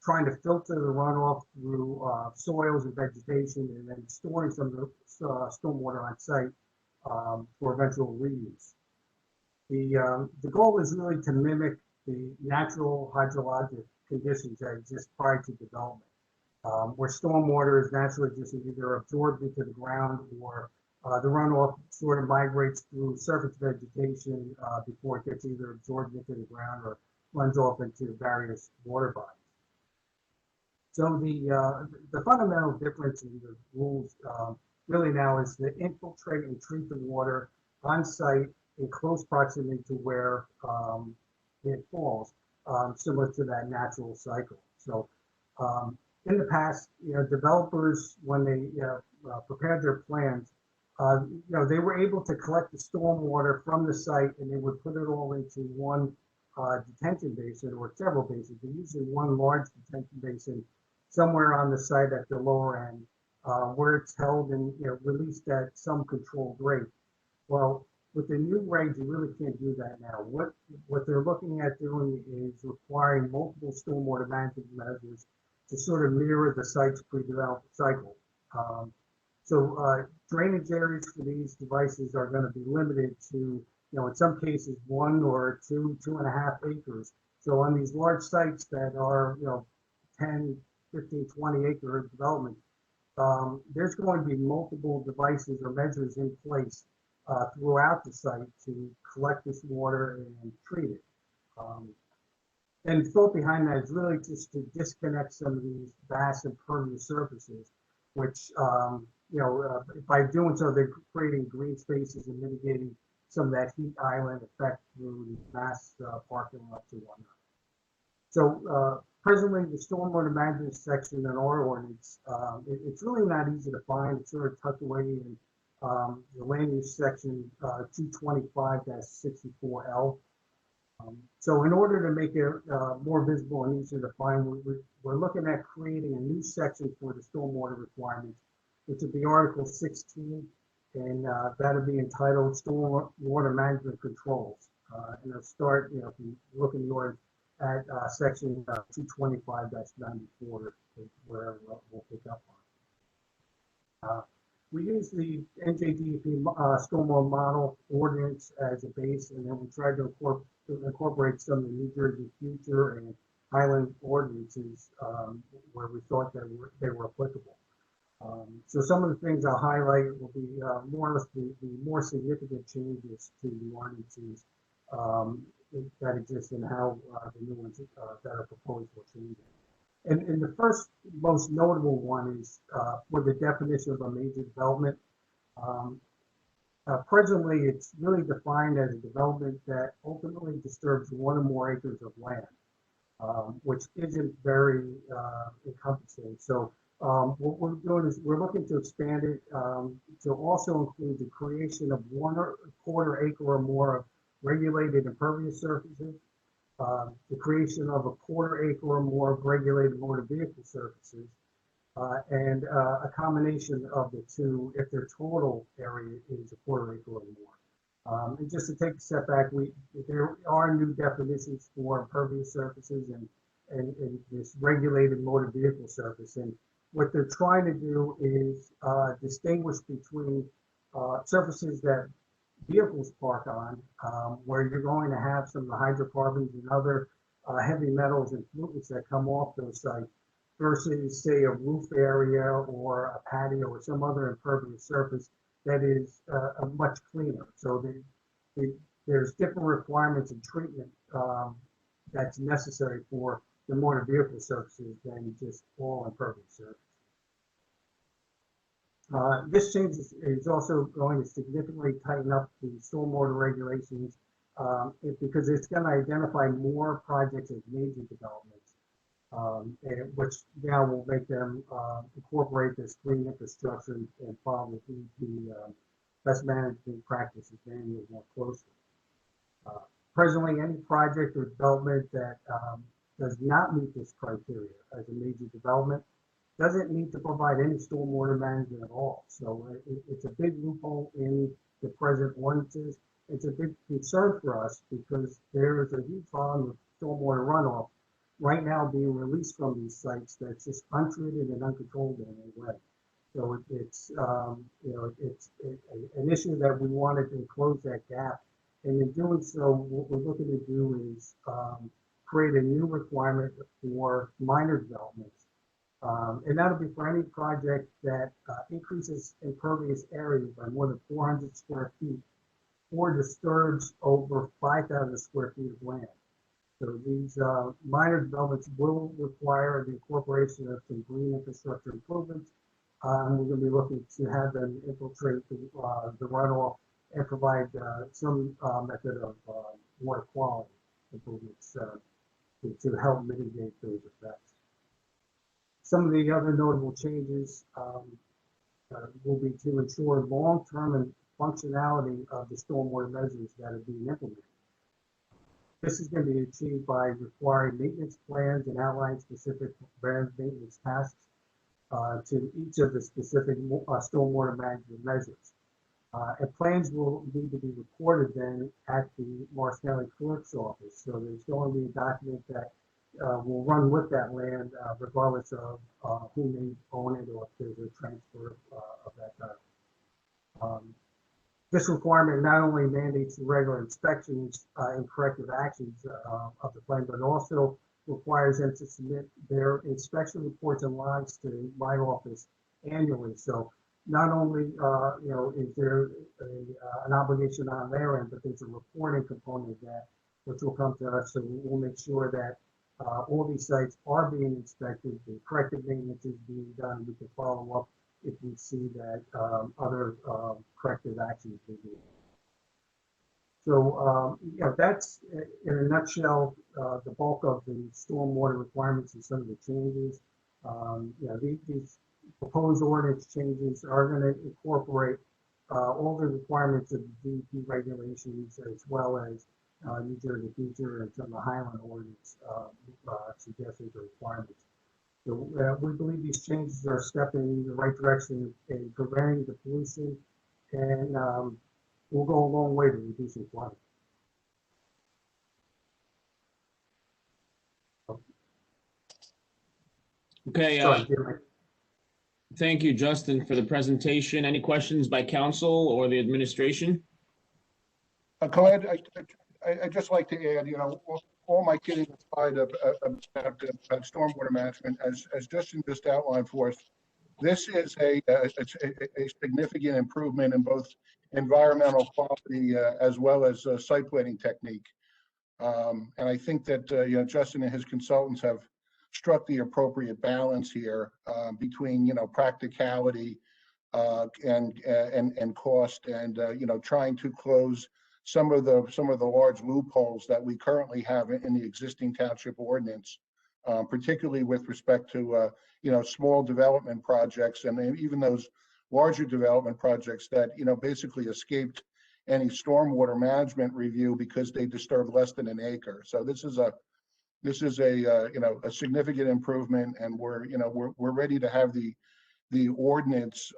trying to filter the runoff through soils and vegetation, and then storing some of the stormwater on site for eventual reuse. The goal is really to mimic the natural hydrologic conditions that exist prior to development, where stormwater is naturally just either absorbed into the ground or the runoff sort of migrates through surface vegetation before it gets either absorbed into the ground or runs off into various water bodies. So the fundamental difference in the rules really now is to infiltrate and treat the water on site in close proximity to where it falls, similar to that natural cycle. So in the past, developers, when they prepared their plans, they were able to collect the stormwater from the site and they would put it all into one detention basin or several basins, but usually one large detention basin somewhere on the site at the lower end, where it's held and released at some controlled rate. Well, with the new regs, you really can't do that now. What they're looking at doing is requiring multiple stormwater management measures to sort of mirror the site's pre-development cycle. Drainage areas for these devices are going to be limited to, in some cases, 1 or 2.5 acres. So on these large sites that are, 10, 15, 20 acre development, there's going to be multiple devices or measures in place throughout the site to collect this water and treat it. And the thought behind that is really just to disconnect some of these vast impervious surfaces, which, by doing so, they're creating green spaces and mitigating some of that heat island effect through the vast parking lots and whatnot. So presently, the stormwater management section in our ordinance, it's really not easy to find. It's sort of tucked away in the land use section 225-64L. So in order to make it more visible and easier to find, we're looking at creating a new section for the stormwater requirements, which would be Article 16, and that'll be entitled Stormwater Management Controls. And it'll start, if you look in the order at section 225-94, where we'll pick up on. We use the NJDEP stormwater model ordinance as a base, and then we tried to incorporate some of the New Jersey future and Highland ordinances where we thought that they were applicable. So some of the things I'll highlight will be more or less the more significant changes to the ordinances that exist and how the new ones that are proposed will change it. And the first most notable one is for the definition of a major development. Presently, it's really defined as a development that ultimately disturbs 1 or more acres of land, which isn't very encompassing. So what we're doing is we're looking to expand it to also include the creation of 1.25 acre or more of regulated impervious surfaces, the creation of 1/4 acre or more of regulated motor vehicle surfaces, and a combination of the two if their total area is 1/4 acre or more. And just to take a step back, there are new definitions for impervious surfaces and this regulated motor vehicle surface. And what they're trying to do is distinguish between surfaces that vehicles park on, where you're going to have some of the hydrocarbons and other heavy metals and fluids that come off those sites, versus, say, a roof area or a patio or some other impervious surface that is much cleaner. So there's different requirements and treatment that's necessary for the motor vehicle surfaces than just all impervious surface. This change is also going to significantly tighten up the stormwater regulations because it's going to identify more projects as major developments, which now will make them incorporate this green infrastructure and follow the best management practices manual more closely. Presently, any project or development that does not meet this criteria as a major development doesn't need to provide any stormwater management at all. So it's a big loophole in the present ordinances. It's a big concern for us because there is a huge volume of stormwater runoff right now being released from these sites that's just untreated and uncontrolled in any way. So it's an issue that we wanted to close that gap. And in doing so, what we're looking to do is create a new requirement for minor developments. And that'll be for any project that increases impervious area by more than 400 square feet or disturbs over 5,000 square feet of land. So these minor developments will require the incorporation of some green infrastructure improvements. We're going to be looking to have them infiltrate the runoff and provide some method of water quality improvements to help mitigate those effects. Some of the other notable changes will be to ensure long-term functionality of the stormwater measures that are being implemented. This is going to be achieved by requiring maintenance plans and outlining specific preventive maintenance tasks to each of the specific stormwater management measures. And plans will need to be recorded then at the Morris County Clerk's office. So there's going to be a document that will run with that land regardless of who may own it or if there's a transfer of that type. This requirement not only mandates regular inspections and corrective actions of the plan, but also requires them to submit their inspection reports and logs to my office annually. So not only is there an obligation on their end, but there's a reporting component of that, which will come to us. So we'll make sure that all these sites are being inspected, the corrective maintenance is being done. We can follow up if we see that other corrective actions will be. So that's in a nutshell the bulk of the stormwater requirements and some of the changes. These proposed ordinance changes are going to incorporate all the requirements of the DEP regulations as well as New Jersey Future and some of the Highland ordinance suggestions or requirements. So we believe these changes are a step in the right direction in preventing the pollution and will go a long way to reducing flooding. Okay. Sorry, Jim. Thank you, Justin, for the presentation. Any questions by council or the administration? Khaled, I'd just like to add, all my kidding aside about stormwater management, as Justin just outlined for us, this is a significant improvement in both environmental quality as well as site planning technique. And I think that Justin and his consultants have struck the appropriate balance here between practicality and cost, and trying to close some of the large loopholes that we currently have in the existing township ordinance, particularly with respect to small development projects and even those larger development projects that basically escaped any stormwater management review because they disturb less than an acre. So this is a significant improvement, and we're ready to have the ordinance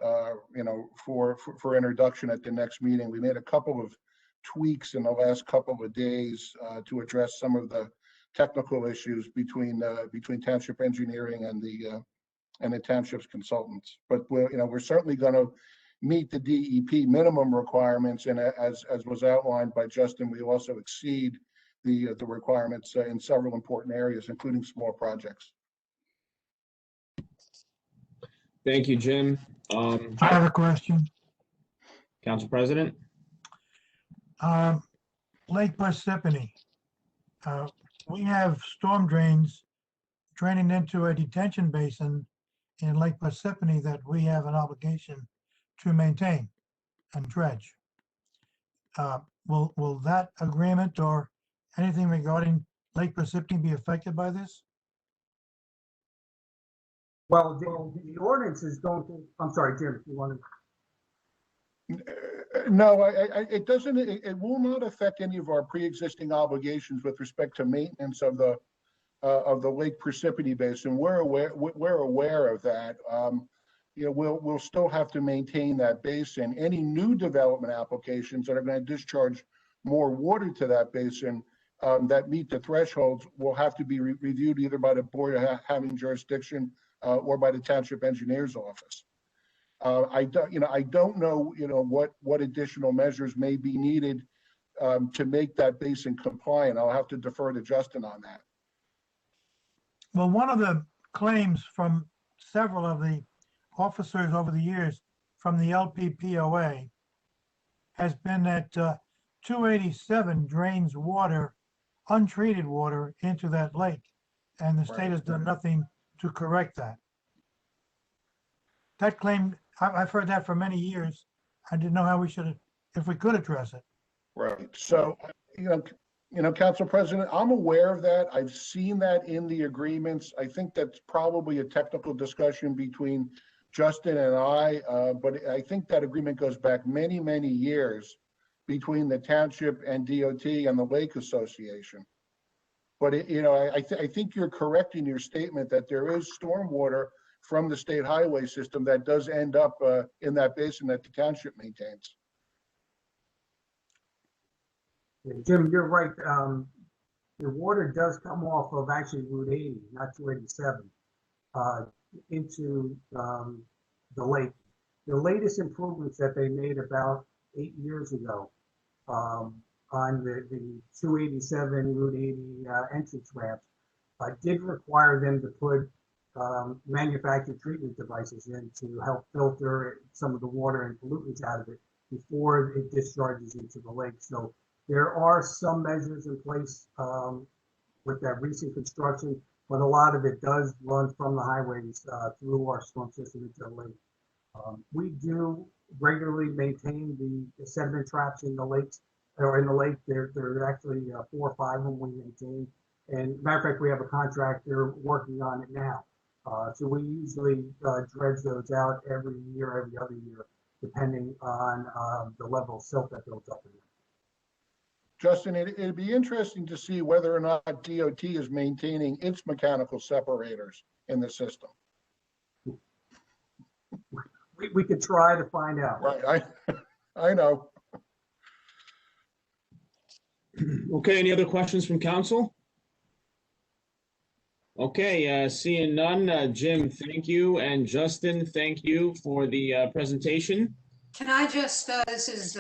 for introduction at the next meeting. We made a couple of tweaks in the last couple of days to address some of the technical issues between township engineering and the township's consultants. But we're certainly going to meet the DEP minimum requirements, and as was outlined by Justin, we also exceed the requirements in several important areas, including small projects. Thank you, Jim. I have a question. Council President? Lake Parsippany. We have storm drains draining into a detention basin in Lake Parsippany that we have an obligation to maintain and dredge. Will that agreement or anything regarding Lake Parsippany be affected by this? Well, the ordinances don't, I'm sorry, Jim, if you want to. No, it doesn't. It will not affect any of our pre-existing obligations with respect to maintenance of the Lake Parsippany Basin. We're aware of that. We'll still have to maintain that basin. Any new development applications that are going to discharge more water to that basin that meet the thresholds will have to be reviewed either by the board having jurisdiction or by the township engineer's office. I don't know, what additional measures may be needed to make that basin compliant. I'll have to defer to Justin on that. Well, one of the claims from several of the officers over the years from the LPPOA has been that 287 drains water, untreated water, into that lake, and the state has done nothing to correct that. That claim, I've heard that for many years. I didn't know how we should, if we could address it. Right. So, Council President, I'm aware of that. I've seen that in the agreements. I think that's probably a technical discussion between Justin and I, but I think that agreement goes back many, many years between the township and DOT and the Lake Association. But I think you're correct in your statement that there is stormwater from the state highway system that does end up in that basin that the township maintains. Jim, you're right. The water does come off of actually Route 80, not 287, into the lake. The latest improvements that they made about 8 years ago on the 287 Route 80 entrance ramps did require them to put manufactured treatment devices in to help filter some of the water and pollutants out of it before it discharges into the lake. So there are some measures in place with that recent construction, but a lot of it does run from the highways through our storm system into the lake. We do regularly maintain the sediment traps in the lakes, or in the lake. There are actually 4 or 5 of them we maintain. And matter of fact, we have a contractor working on it now. So we usually dredge those out every year, every other year, depending on the level of silt that builds up in there. Justin, it'd be interesting to see whether or not DOT is maintaining its mechanical separators in the system. We could try to find out. Right, I know. Okay, any other questions from council? Okay, seeing none, Jim, thank you, and Justin, thank you for the presentation. Can I just, this is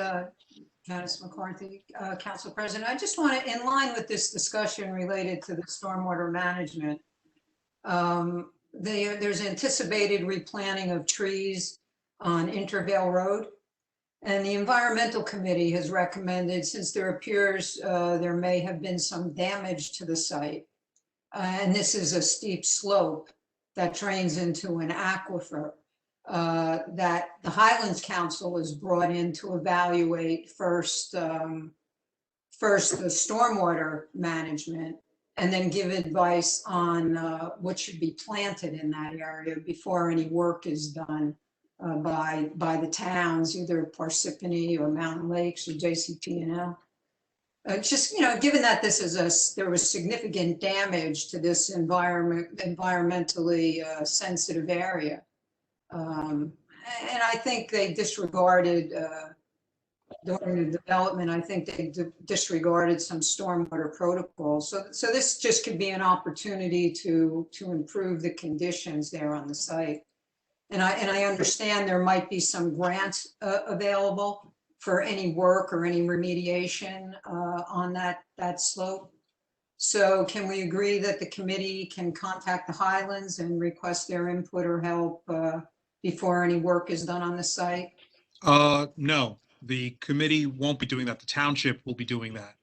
Janice McCarthy, Council President. I just want to, in line with this discussion related to the stormwater management, there's anticipated replanting of trees on Intervale Road. And the Environmental Committee has recommended, since there appears there may have been some damage to the site, and this is a steep slope that drains into an aquifer, that the Highlands Council is brought in to evaluate first the stormwater management, and then give advice on what should be planted in that area before any work is done by the towns, either Parsippany or Mountain Lakes or JCP&L. Just, given that this is there was significant damage to this environmentally sensitive area. And I think they disregarded during the development, I think they disregarded some stormwater protocols. So this just could be an opportunity to improve the conditions there on the site. And I understand there might be some grants available for any work or any remediation on that slope. So can we agree that the committee can contact the Highlands and request their input or help before any work is done on the site? No, the committee won't be doing that. The township will be doing that.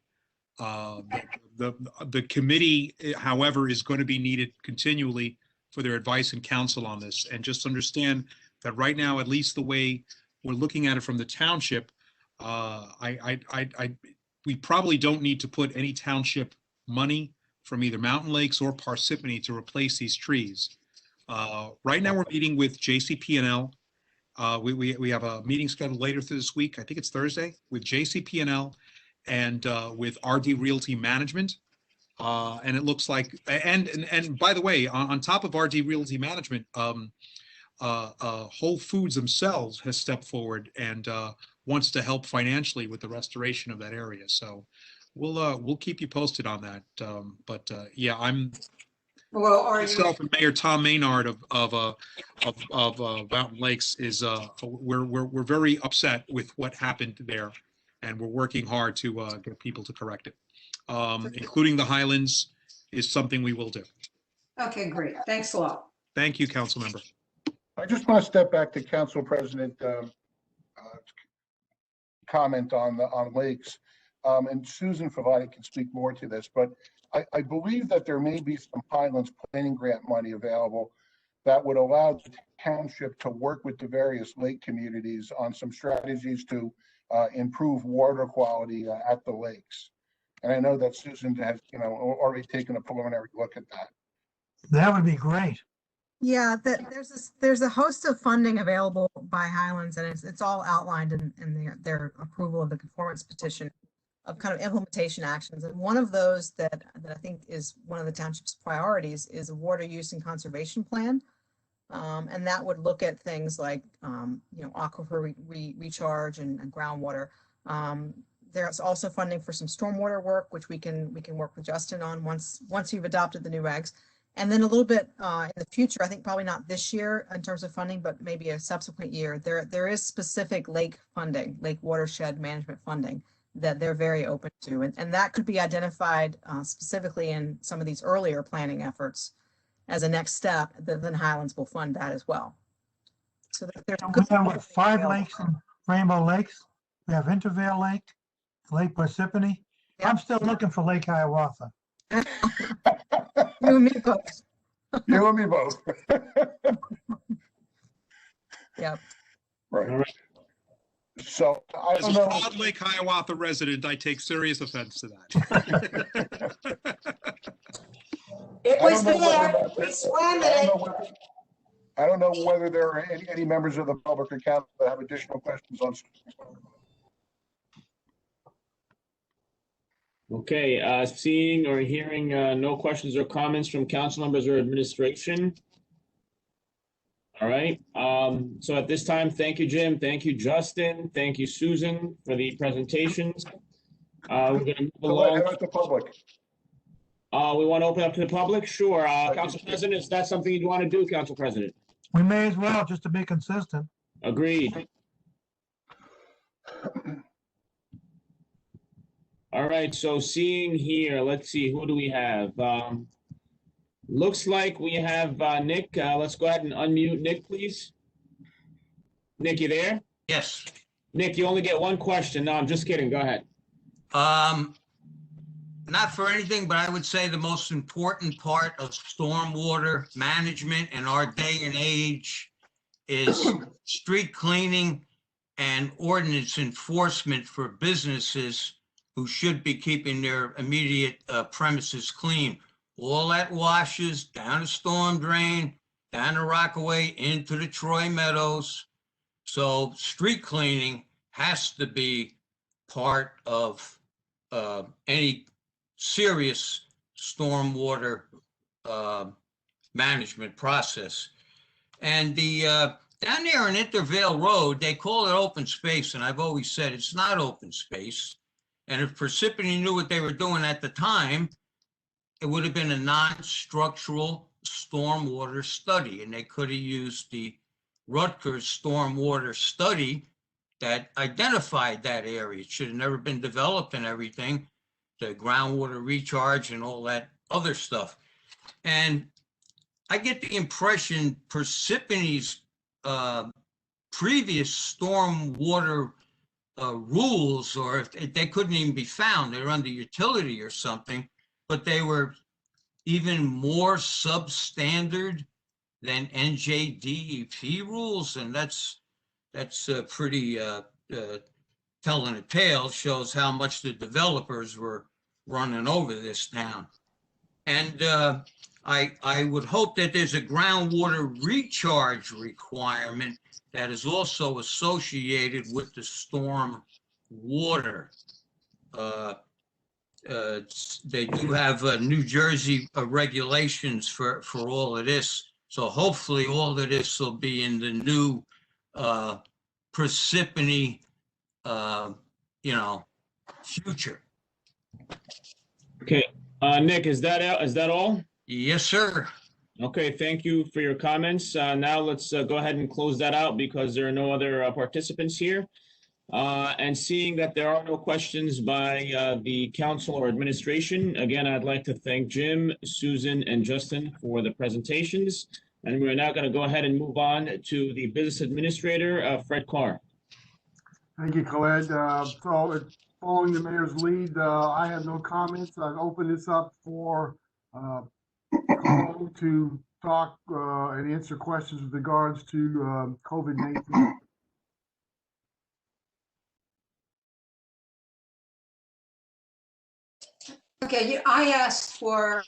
The committee, however, is going to be needed continually for their advice and counsel on this. And just understand that right now, at least the way we're looking at it from the township, we probably don't need to put any township money from either Mountain Lakes or Parsippany to replace these trees. Right now, we're meeting with JCP&L. We have a meeting scheduled later this week. I think it's Thursday with JCP&L and with RD Realty Management. And it looks like, and by the way, on top of RD Realty Management, Whole Foods themselves has stepped forward and wants to help financially with the restoration of that area. So we'll keep you posted on that. Yeah, I'm myself and Mayor Tom Maynard of Mountain Lakes is we're very upset with what happened there, and we're working hard to get people to correct it. Including the Highlands is something we will do. Okay, great. Thanks a lot. Thank you, council member. I just want to step back to Council President comment on lakes. And Susan Favati can speak more to this, but I believe that there may be some Highlands planning grant money available that would allow the township to work with the various lake communities on some strategies to improve water quality at the lakes. And I know that Susan has, already taken a preliminary look at that. That would be great. Yeah, there's a host of funding available by Highlands, and it's all outlined in their approval of the conformance petition of kind of implementation actions. And one of those that I think is one of the township's priorities is a water use and conservation plan. And that would look at things like, aquifer recharge and groundwater. There's also funding for some stormwater work, which we can work with Justin on once you've adopted the new regs. And then a little bit in the future, I think probably not this year in terms of funding, but maybe a subsequent year, there is specific lake funding, lake watershed management funding that they're very open to. And that could be identified specifically in some of these earlier planning efforts as a next step. Then Highlands will fund that as well. So there's We have 5 lakes in Rainbow Lakes. We have Intervale Lake, Lake Parsippany. Yeah. I'm still looking for Lake Hiawatha. You and me both. You and me both. Yep. Right. So I As a don't know. proud Lake Hiawatha resident, I take serious offense to that. It I was don't know there. whether- We swam in it. I don't know whether there are any members of the public or council that have additional questions on. Okay, seeing or hearing no questions or comments from council members or administration. All right, so at this time, thank you, Jim. Thank you, Justin. Thank you, Susan, for the presentations. We're gonna move How along. about the public? We want to open up to the public? Sure. Council President, is that something you'd want to do, Council President? We may as well, just to be consistent. Agreed. All right, so seeing here, let's see, who do we have? Looks like we have Nick. Let's go ahead and unmute Nick, please. Nick, you there? Yes. Nick, you only get one question. No, I'm just kidding. Go ahead. Not for anything, but I would say the most important part of stormwater management in our day and age is street cleaning and ordinance enforcement for businesses who should be keeping their immediate premises clean. All that washes down the storm drain, down the Rockaway, into the Troy Meadows. So street cleaning has to be part of any serious stormwater management process. And the down there on Intervale Road, they call it open space, and I've always said it's not open space. And if Parsippany knew what they were doing at the time, it would have been a non-structural stormwater study, and they could have used the Rutgers stormwater study that identified that area. It should have never been developed and everything, the groundwater recharge and all that other stuff. And I get the impression Parsippany's previous stormwater rules, or if they couldn't even be found, they're under utility or something, but they were even more substandard than NJDEP rules, and that's pretty telling a tale. Shows how much the developers were running over this town. And I would hope that there's a groundwater recharge requirement that is also associated with the storm water. They do have New Jersey regulations for all of this. So hopefully all of this will be in the new Parsippany, future. Okay, Nick, is that all? Yes, sir. Okay, thank you for your comments. Now let's go ahead and close that out because there are no other participants here. And seeing that there are no questions by the council or administration, again, I'd like to thank Jim, Susan, and Justin for the presentations. And we're now going to go ahead and move on to the business administrator, Fred Carr. Thank you, Khaled. So following the mayor's lead, I have no comments. I've opened this up for call to talk and answer questions with regards to COVID-19. Okay, I asked for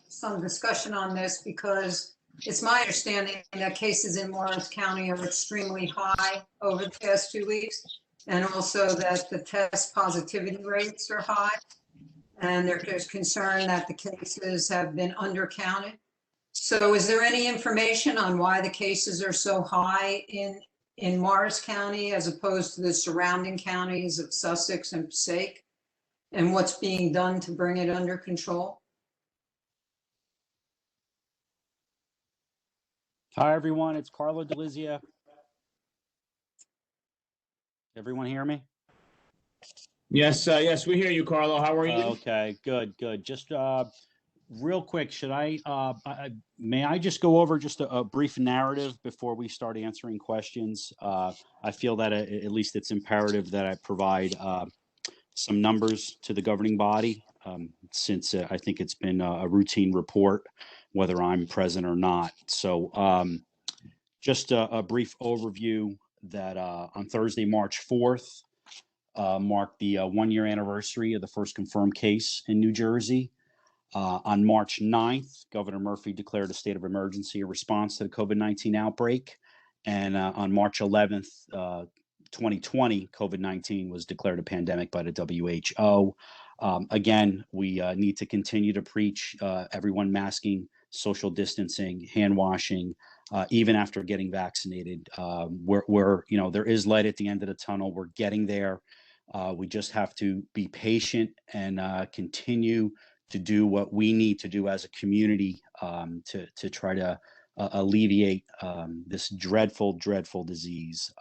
some discussion on this because it's my understanding that cases in Morris County are extremely high over the past 2 weeks, and also that the test positivity rates are high. And there's concern that the cases have been undercounted. So is there any information on why the cases are so high in Morris County as opposed to the surrounding counties of Sussex and Passaic? And what's being done to bring it under control? Hi, everyone. It's Carlo Delizia. Everyone hear me? Yes, yes, we hear you, Carlo. How are you? Okay, good. Just real quick, may I just go over just a brief narrative before we start answering questions? I feel that at least it's imperative that I provide some numbers to the governing body, since I think it's been a routine report, whether I'm present or not. So just a brief overview that on Thursday, March 4th, marked the 1-year anniversary of the first confirmed case in New Jersey. On March 9th, Governor Murphy declared a state of emergency in response to the COVID-19 outbreak. And on March 11th, 2020, COVID-19 was declared a pandemic by the WHO. Again, we need to continue to preach everyone masking, social distancing, hand washing, even after getting vaccinated. There is light at the end of the tunnel. We're getting there. We just have to be patient and continue to do what we need to do as a community to try to alleviate this dreadful disease.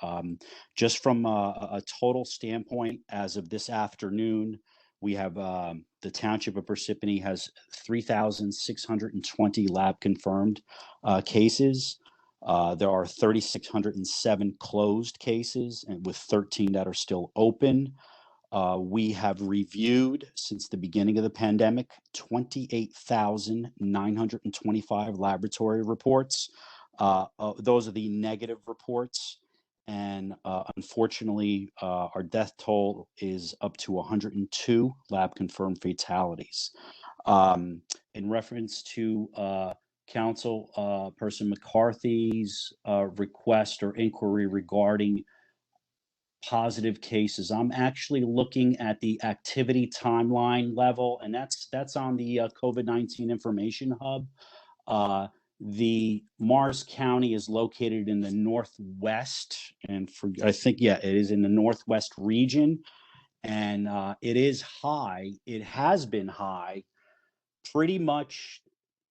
Just from a total standpoint, as of this afternoon, we have the Township of Parsippany has 3,620 lab confirmed cases. There are 3,607 closed cases, and with 13 that are still open. We have reviewed, since the beginning of the pandemic, 28,925 laboratory reports. Those are the negative reports. And unfortunately, our death toll is up to 102 lab confirmed fatalities. In reference to Council Person McCarthy's request or inquiry regarding positive cases, I'm actually looking at the activity timeline level, and that's on the COVID-19 information hub. The Morris County is located in the northwest, and I think, yeah, it is in the northwest region, and it is high. It has been high pretty much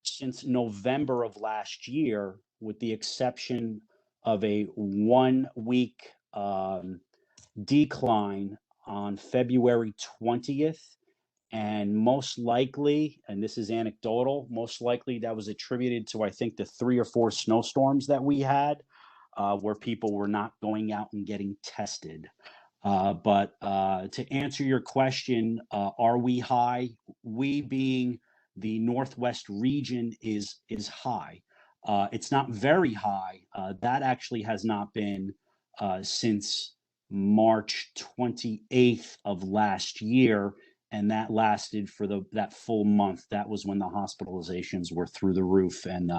since November of last year, with the exception of a 1 week decline on February 20th. And most likely, and this is anecdotal, most likely that was attributed to, I think, the 3 or 4 snowstorms that we had, where people were not going out and getting tested. But to answer your question, are we high? We being the Northwest region is high. It's not very high. That actually has not been since March 28th of last year, and that lasted for that full month. That was when the hospitalizations were through the roof, and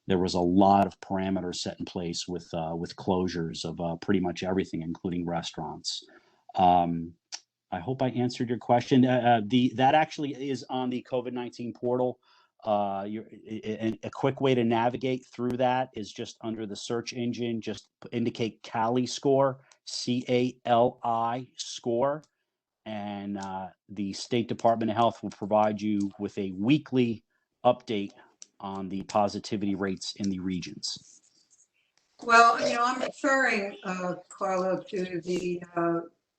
there was a lot of parameters set in place with closures of pretty much everything, including restaurants. I hope I answered your question. That actually is on the COVID-19 portal. A quick way to navigate through that is just under the search engine, just indicate Cali score, CALI score, and the State Department of Health will provide you with a weekly update on the positivity rates in the regions. Well, I'm referring, Carlo, to the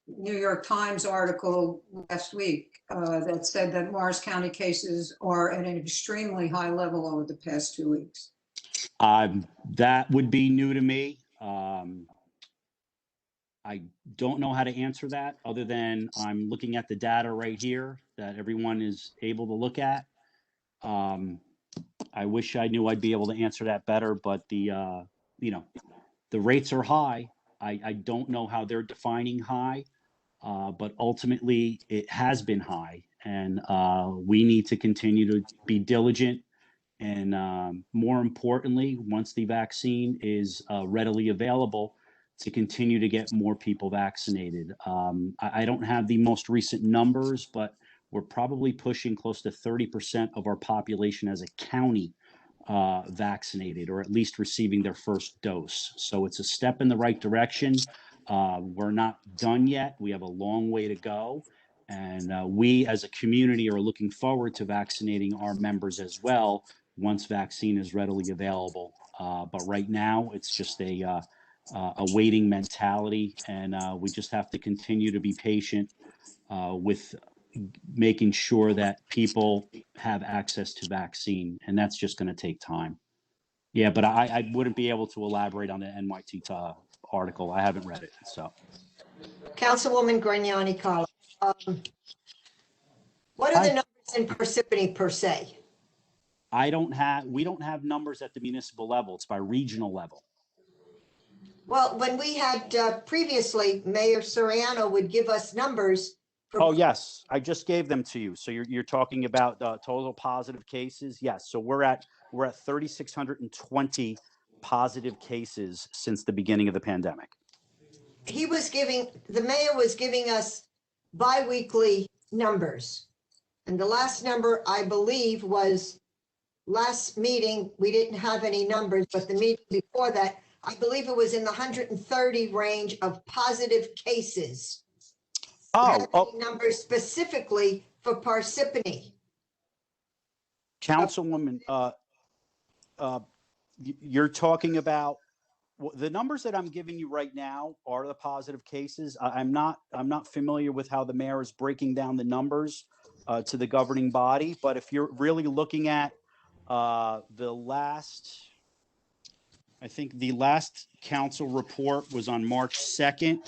New York Times article last week that said that Morris County cases are at an extremely high level over the past 2 weeks. That would be new to me. I don't know how to answer that other than I'm looking at the data right here that everyone is able to look at. I wish I knew I'd be able to answer that better, but the rates are high. I don't know how they're defining high, but ultimately it has been high, and we need to continue to be diligent. And more importantly, once the vaccine is readily available, to continue to get more people vaccinated. I don't have the most recent numbers, but we're probably pushing close to 30% of our population as a county vaccinated, or at least receiving their first dose. So it's a step in the right direction. We're not done yet. We have a long way to go. And we as a community are looking forward to vaccinating our members as well once vaccine is readily available. But right now, it's just a waiting mentality, and we just have to continue to be patient with making sure that people have access to vaccine, and that's just going to take time. Yeah, but I wouldn't be able to elaborate on the NYT article. I haven't read it, so. Councilwoman Grignani, Carlo. What are the numbers in Parsippany per se? We don't have numbers at the municipal level. It's by regional level. Well, when we had previously, Mayor Soriano would give us numbers. Oh, yes, I just gave them to you. So you're talking about total positive cases. Yes, so we're at 3,620 positive cases since the beginning of the pandemic. The mayor was giving us bi-weekly numbers. And the last number, I believe, was last meeting. We didn't have any numbers, but the meeting before that, I believe it was in the 130 range of positive cases. Numbers specifically for Parsippany. Councilwoman, you're talking about the numbers that I'm giving you right now are the positive cases. I'm not familiar with how the mayor is breaking down the numbers to the governing body, but if you're really looking at I think the last council report was on March 2nd.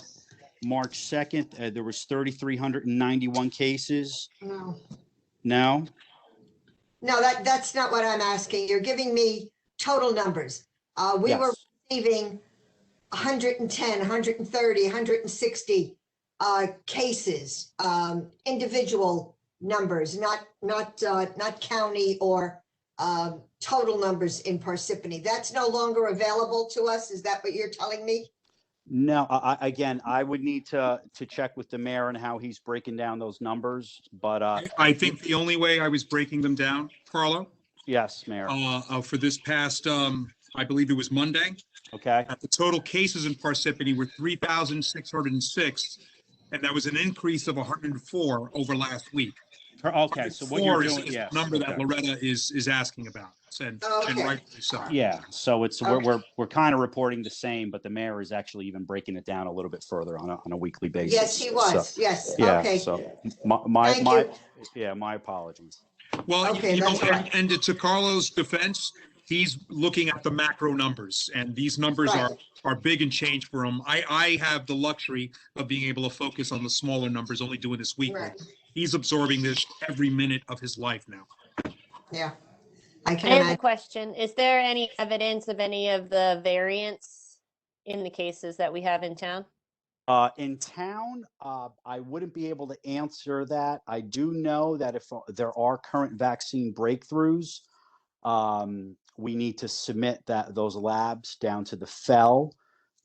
There was 3,391 cases. No. No? No, that's not what I'm asking. You're giving me total numbers. We were receiving 110, 130, 160 cases, individual numbers, not county or total numbers in Parsippany. That's no longer available to us. Is that what you're telling me? No, again, I would need to check with the mayor and how he's breaking down those numbers, but I think the only way I was breaking them down, Carlo, Yes, Mayor. For this past, I believe it was Monday. Okay. The total cases in Parsippany were 3,606, and that was an increase of 104 over last week. Okay, so what you're 104 doing, is yes. the number that okay. Loretta is asking about, and Okay. rightfully so. Yeah, so it's Okay. we're kind of reporting the same, but the mayor is actually even breaking it down a little bit further on a weekly basis. Yes, he was. So, Yes. yeah, Okay. so my Thank you. yeah, my apologies. Well, Okay, you know, that's right. and to Carlos' defense, he's looking at the macro numbers, and these numbers Right. are big and change for him. I have the luxury of being able to focus on the smaller numbers, only doing this weekly. Right. He's absorbing this every minute of his life now. Yeah. I I can have a imagine. question. Is there any evidence of any of the variants in the cases that we have in town? In town, I wouldn't be able to answer that. I do know that if there are current vaccine breakthroughs, we need to submit those labs down to the FEL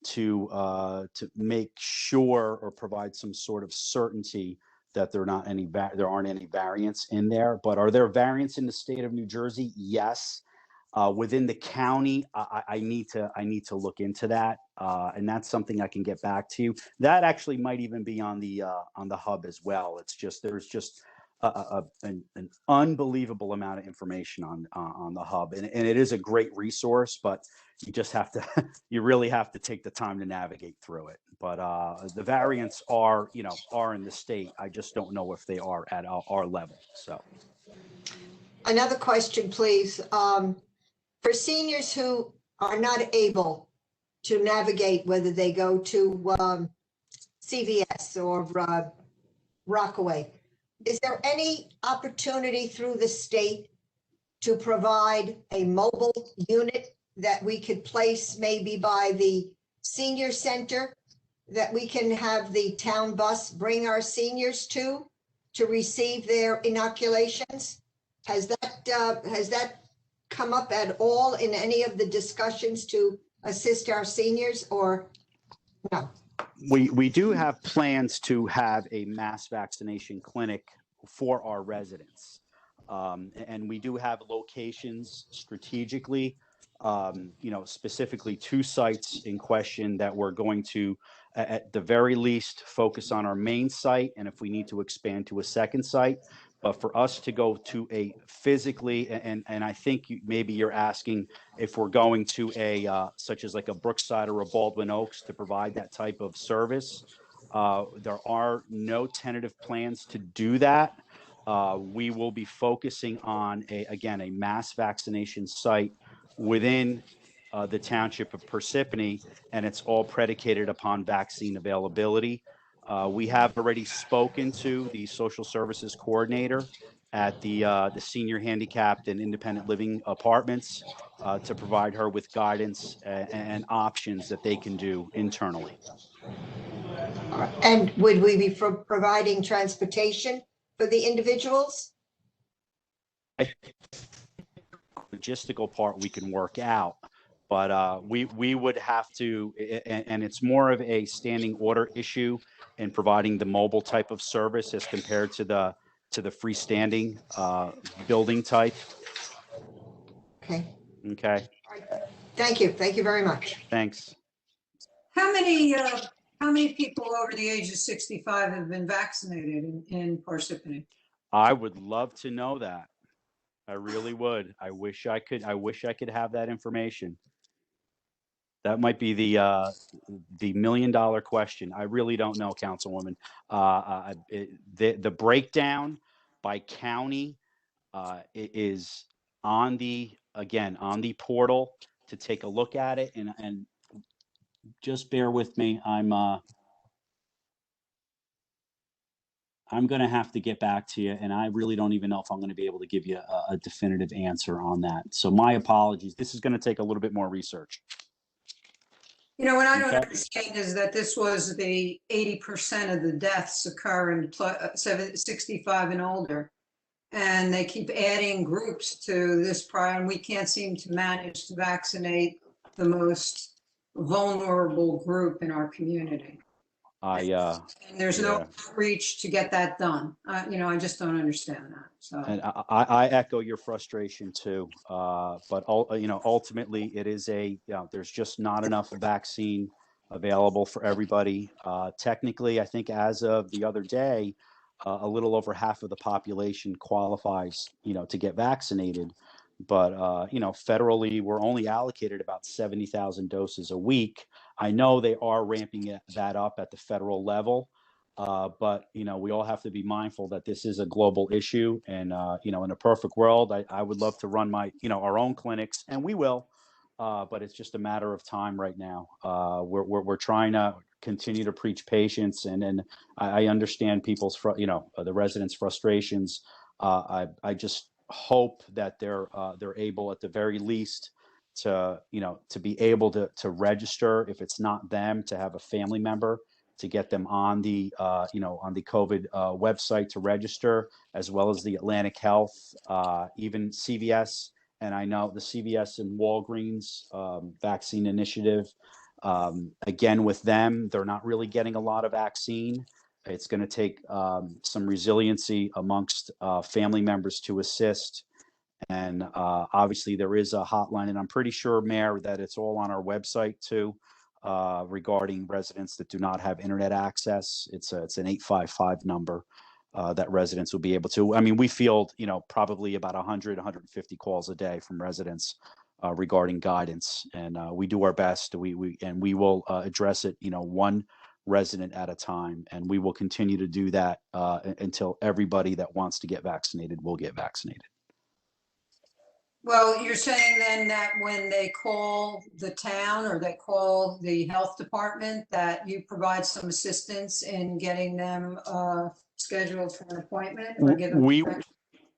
to make sure or provide some sort of certainty that there aren't any variants in there. But are there variants in the state of New Jersey? Yes. Within the county, I need to look into that, and that's something I can get back to you. That actually might even be on the hub as well. It's just there's just an unbelievable amount of information on the hub, and it is a great resource, but you just have to you really have to take the time to navigate through it. But the variants are in the state. I just don't know if they are at our level. So Another question, please. For seniors who are not able to navigate, whether they go to CVS or Rockaway, is there any opportunity through the state to provide a mobile unit that we could place maybe by the senior center, that we can have the town bus bring our seniors to receive their inoculations? Has that come up at all in any of the discussions to assist our seniors, or no? we do have plans to have a mass vaccination clinic for our residents. And we do have locations strategically, specifically 2 sites in question that we're going to, at the very least, focus on our main site. And if we need to expand to a second site, but for us to go to a physically, and I think maybe you're asking if we're going to a, such as like a Brookside or a Baldwin Oaks to provide that type of service. There are no tentative plans to do that. We will be focusing on a mass vaccination site within the township of Parsippany, and it's all predicated upon vaccine availability. We have already spoken to the social services coordinator at the senior handicapped and independent living apartments to provide her with guidance and options that they can do internally. And would we be providing transportation for the individuals? Logistical part we can work out, but we would have to, and it's more of a standing order issue in providing the mobile type of service as compared to the freestanding building type. Okay. Okay. Thank you. Thank you very much. Thanks. How many people over the age of 65 have been vaccinated in Parsippany? I would love to know that. I really would. I wish I could have that information. That might be the $1 million question. I really don't know, Councilwoman. The breakdown by county is on the portal to take a look at it, and just bear with me. I'm going to have to get back to you, and I really don't even know if I'm going to be able to give you a definitive answer on that. So my apologies. This is going to take a little bit more research. You know, what I don't Okay. understand is that this was the 80% of the deaths occur in 65 and older. And they keep adding groups to this prior, and we can't seem to manage to vaccinate the most vulnerable group in our community. And there's no Yeah. outreach to get that done. I just don't understand that, so. And I echo your frustration too. But ultimately it is there's just not enough vaccine available for everybody. Technically, I think as of the other day, a little over half of the population qualifies, to get vaccinated. But, federally, we're only allocated about 70,000 doses a week. I know they are ramping that up at the federal level. But we all have to be mindful that this is a global issue, and in a perfect world, I would love to run our own clinics, and we will, but it's just a matter of time right now. We're trying to continue to preach patience, and then I understand people's the residents' frustrations. I just hope that they're able at the very least to be able to register, if it's not them, to have a family member to get them on the on the COVID website to register, as well as the Atlantic Health, even CVS, and I know the CVS and Walgreens vaccine initiative. Again, with them, they're not really getting a lot of vaccine. It's going to take some resiliency amongst family members to assist. And obviously there is a hotline, and I'm pretty sure, Mayor, that it's all on our website too, regarding residents that do not have internet access. It's an 855 number that residents will be able to. I mean, we field, probably about 150 calls a day from residents regarding guidance, and we do our best. We will address it, one resident at a time, and we will continue to do that until everybody that wants to get vaccinated will get vaccinated. Well, you're saying then that when they call the town or they call the health department, that you provide some assistance in getting them scheduled for an appointment? Or give them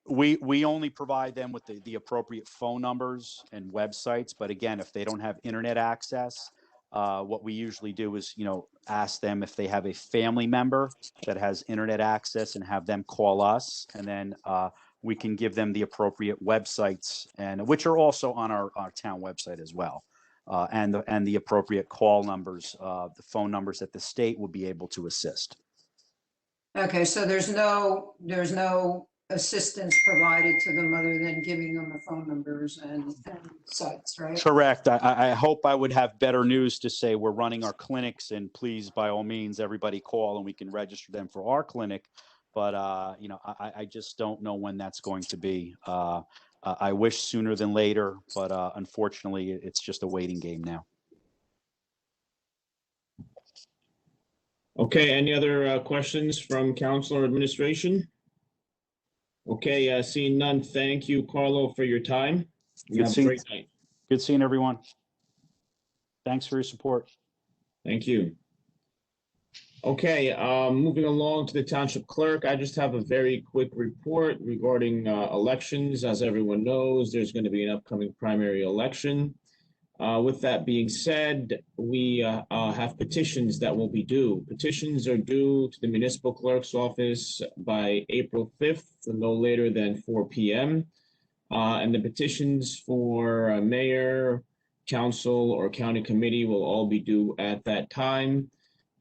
We only provide them with the appropriate phone numbers and websites. But again, if they don't have internet access, what we usually do is, ask them if they have a family member that has internet access and have them call us. And then we can give them the appropriate websites, and which are also on our town website as well. And the appropriate call numbers, the phone numbers that the state will be able to assist. Okay, so there's no assistance provided to them other than giving them the phone numbers and sites, right? Correct. I hope I would have better news to say. We're running our clinics, and please, by all means, everybody call and we can register them for our clinic. But, I just don't know when that's going to be. I wish sooner than later, but unfortunately, it's just a waiting game now. Okay, any other questions from council or administration? Okay, seeing none, thank you, Carlo, for your time. You have a great night. Good seeing everyone. Thanks for your support. Thank you. Okay, moving along to the township clerk. I just have a very quick report regarding elections. As everyone knows, there's going to be an upcoming primary election. With that being said, we have petitions that will be due. Petitions are due to the municipal clerk's office by April 5th, no later than 4 p.m. And the petitions for mayor, council, or county committee will all be due at that time.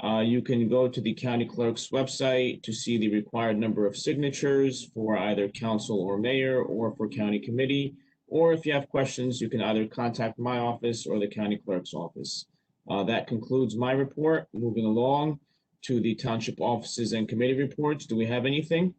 You can go to the county clerk's website to see the required number of signatures for either council or mayor, or for county committee. Or if you have questions, you can either contact my office or the county clerk's office. That concludes my report. Moving along to the township offices and committee reports. Do we have anything?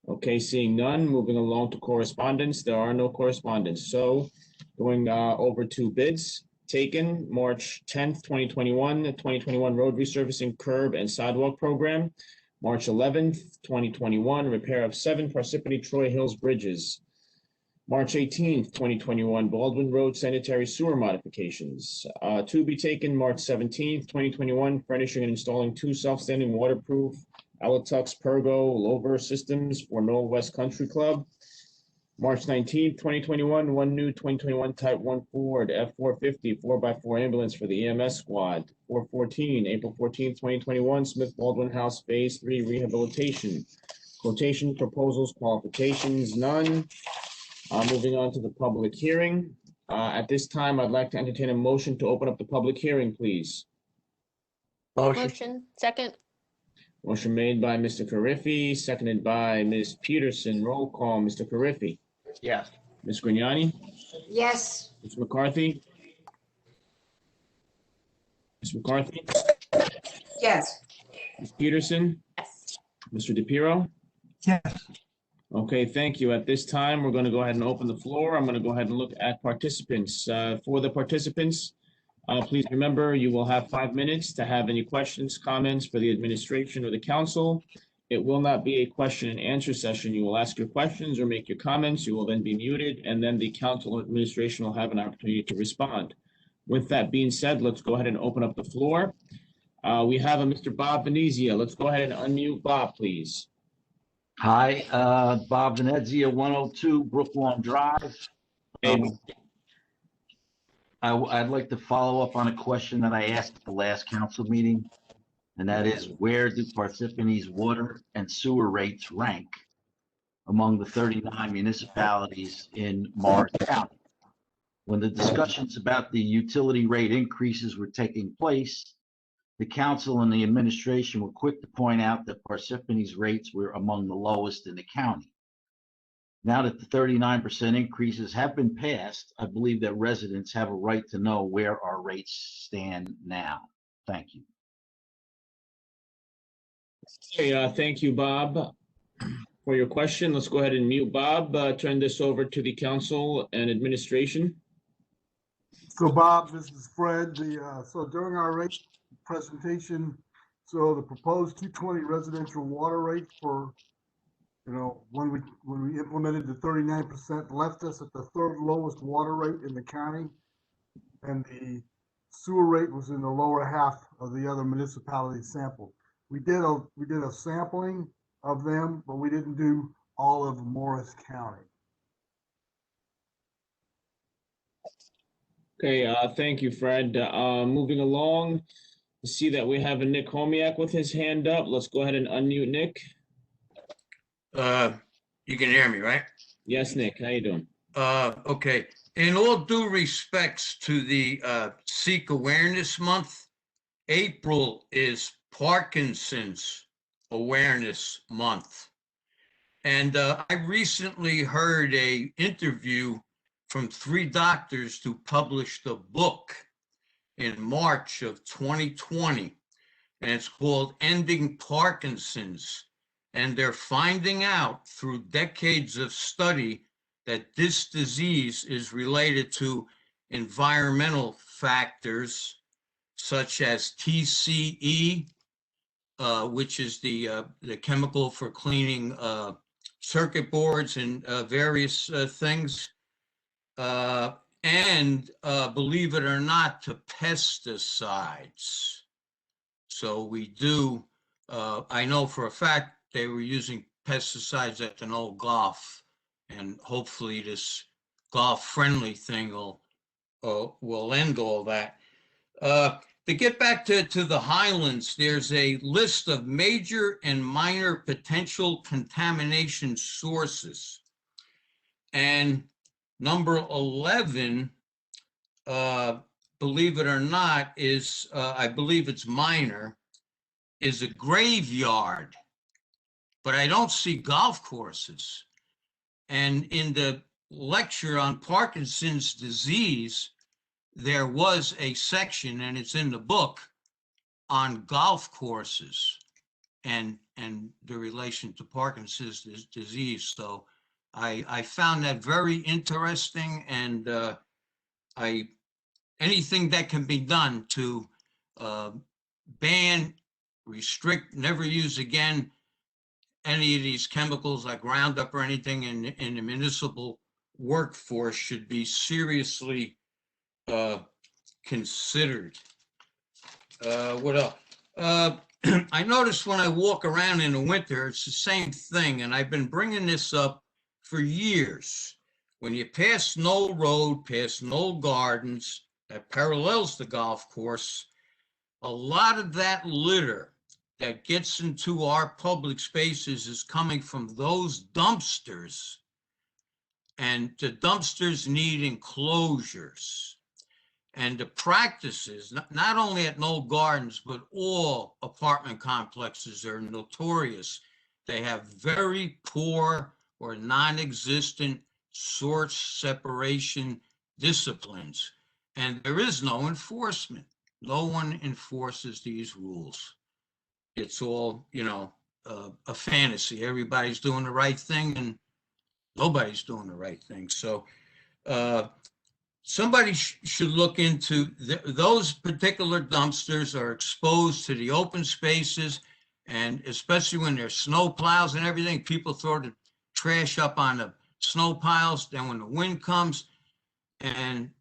Okay, seeing none, moving along to correspondence. There are no correspondence. So going over to bids taken March 10th, 2021, the 2021 road resurfacing curb and sidewalk program. March 11th, 2021, repair of 7 Parsippany-Troy Hills bridges. March 18th, 2021, Baldwin Road sanitary sewer modifications. To be taken March 17th, 2021, furnishing and installing 2 self-standing waterproof Alatux Pergo lower systems for Knoll West Country Club. March 19th, 2021, 1 new 2021 Type 1 Ford F-450 4x4 ambulance for the EMS squad. 414, April 14th, 2021, Smith Baldwin House Phase 3 rehabilitation. Quotation, proposals, qualifications, none. Moving on to the public hearing. At this time, I'd like to entertain a motion to open up the public hearing, please. Motion, second, Motion made by Mr. Carriffy, seconded by Ms. Peterson. Roll call, Mr. Carriffy. Yes. Ms. Grignani? Yes, Ms. McCarthy? Ms. McCarthy? Yes, Ms. Peterson? yes. Mr. DePiero? yes, Okay, thank you. At this time, we're going to go ahead and open the floor. I'm going to go ahead and look at participants. For the participants, please remember, you will have 5 minutes to have any questions, comments for the administration or the council. It will not be a question and answer session. You will ask your questions or make your comments. You will then be muted, and then the council or administration will have an opportunity to respond. With that being said, let's go ahead and open up the floor. We have a Mr. Bob Venezia. Let's go ahead and unmute Bob, please. Hi, Bob Venezia, 102 Brooklawn Drive. I'd like to follow up on a question that I asked at the last council meeting, and that is, where do Parsippany's water and sewer rates rank among the 39 municipalities in Morris County? When the discussions about the utility rate increases were taking place, the council and the administration were quick to point out that Parsippany's rates were among the lowest in the county. Now that the 39% increases have been passed, I believe that residents have a right to know where our rates stand now. Thank you. Okay, thank you, Bob, for your question. Let's go ahead and mute Bob. Turn this over to the council and administration. So Bob, this is Fred. So during our rate presentation, so the proposed 220 residential water rate for, when we implemented the 39% left us at the third lowest water rate in the county, and the sewer rate was in the lower half of the other municipalities sampled. We did a sampling of them, but we didn't do all of Morris County. Okay, thank you, Fred. Moving along, I see that we have a Nick Homiak with his hand up. Let's go ahead and unmute Nick. You can hear me, right? Yes, Nick, how you doing? Okay. In all due respects to the Seek Awareness Month, April is Parkinson's Awareness Month. And I recently heard an interview from 3 doctors who published a book in March of 2020, and it's called Ending Parkinson's. And they're finding out through decades of study that this disease is related to environmental factors such as TCE, which is the chemical for cleaning circuit boards and various things, and believe it or not, to pesticides. So we do, I know for a fact they were using pesticides at an old golf, and hopefully this golf-friendly thing will end all that. To get back to the Highlands, there's a list of major and minor potential contamination sources. And number 11, believe it or not, is, I believe it's minor, is a graveyard. But I don't see golf courses. And in the lecture on Parkinson's disease, there was a section, and it's in the book, on golf courses and the relation to Parkinson's disease. So I found that very interesting, and anything that can be done to ban, restrict, never use again any of these chemicals like Roundup or anything in the municipal workforce should be seriously considered. What else? I notice when I walk around in the winter, it's the same thing, and I've been bringing this up for years. When you pass Knoll Road, past Knoll Gardens, that parallels the golf course, a lot of that litter that gets into our public spaces is coming from those dumpsters, and the dumpsters need enclosures. And the practices, not only at Knoll Gardens, but all apartment complexes are notorious. They have very poor or non-existent source separation disciplines, and there is no enforcement. No one enforces these rules. It's all, a fantasy. Everybody's doing the right thing and nobody's doing the right thing. So somebody should look into those particular dumpsters are exposed to the open spaces, and especially when there's snow plows and everything, people throw the trash up on the snow piles. Then when the wind comes, and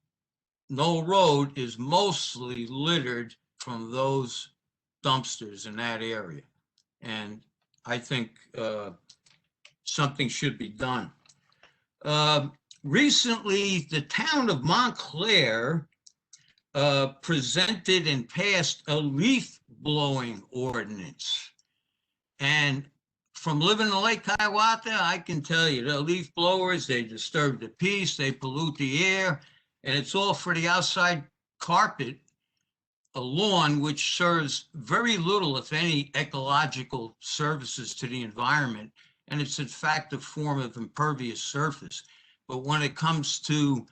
Knoll Road is mostly littered from those dumpsters in that area. And I think something should be done. Recently, the town of Montclair presented and passed a leaf blowing ordinance. And from living in Lake Hiawatha, I can tell you, the leaf blowers, they disturb the peace, they pollute the air, and it's all for the outside carpet, a lawn which serves very little, if any, ecological services to the environment. And it's in fact a form of impervious surface. But when it comes to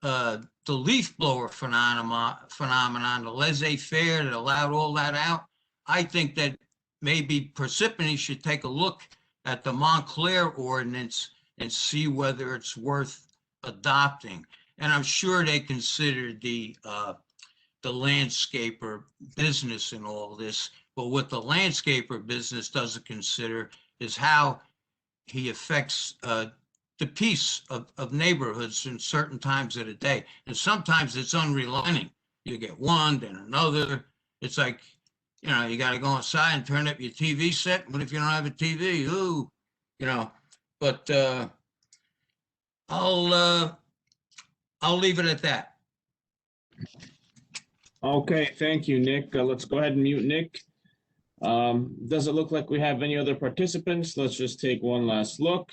the leaf blower phenomenon, the laissez-faire that allowed all that out, I think that maybe Parsippany should take a look at the Montclair ordinance and see whether it's worth adopting. And I'm sure they consider the landscaper business in all this, but what the landscaper business doesn't consider is how he affects the peace of neighborhoods in certain times of the day. And sometimes it's unrelenting. You get one, then another. It's like, you got to go inside and turn up your TV set. What if you don't have a TV? Ooh, but I'll leave it at that. Okay, thank you, Nick. Let's go ahead and mute Nick. Doesn't look like we have any other participants. Let's just take one last look.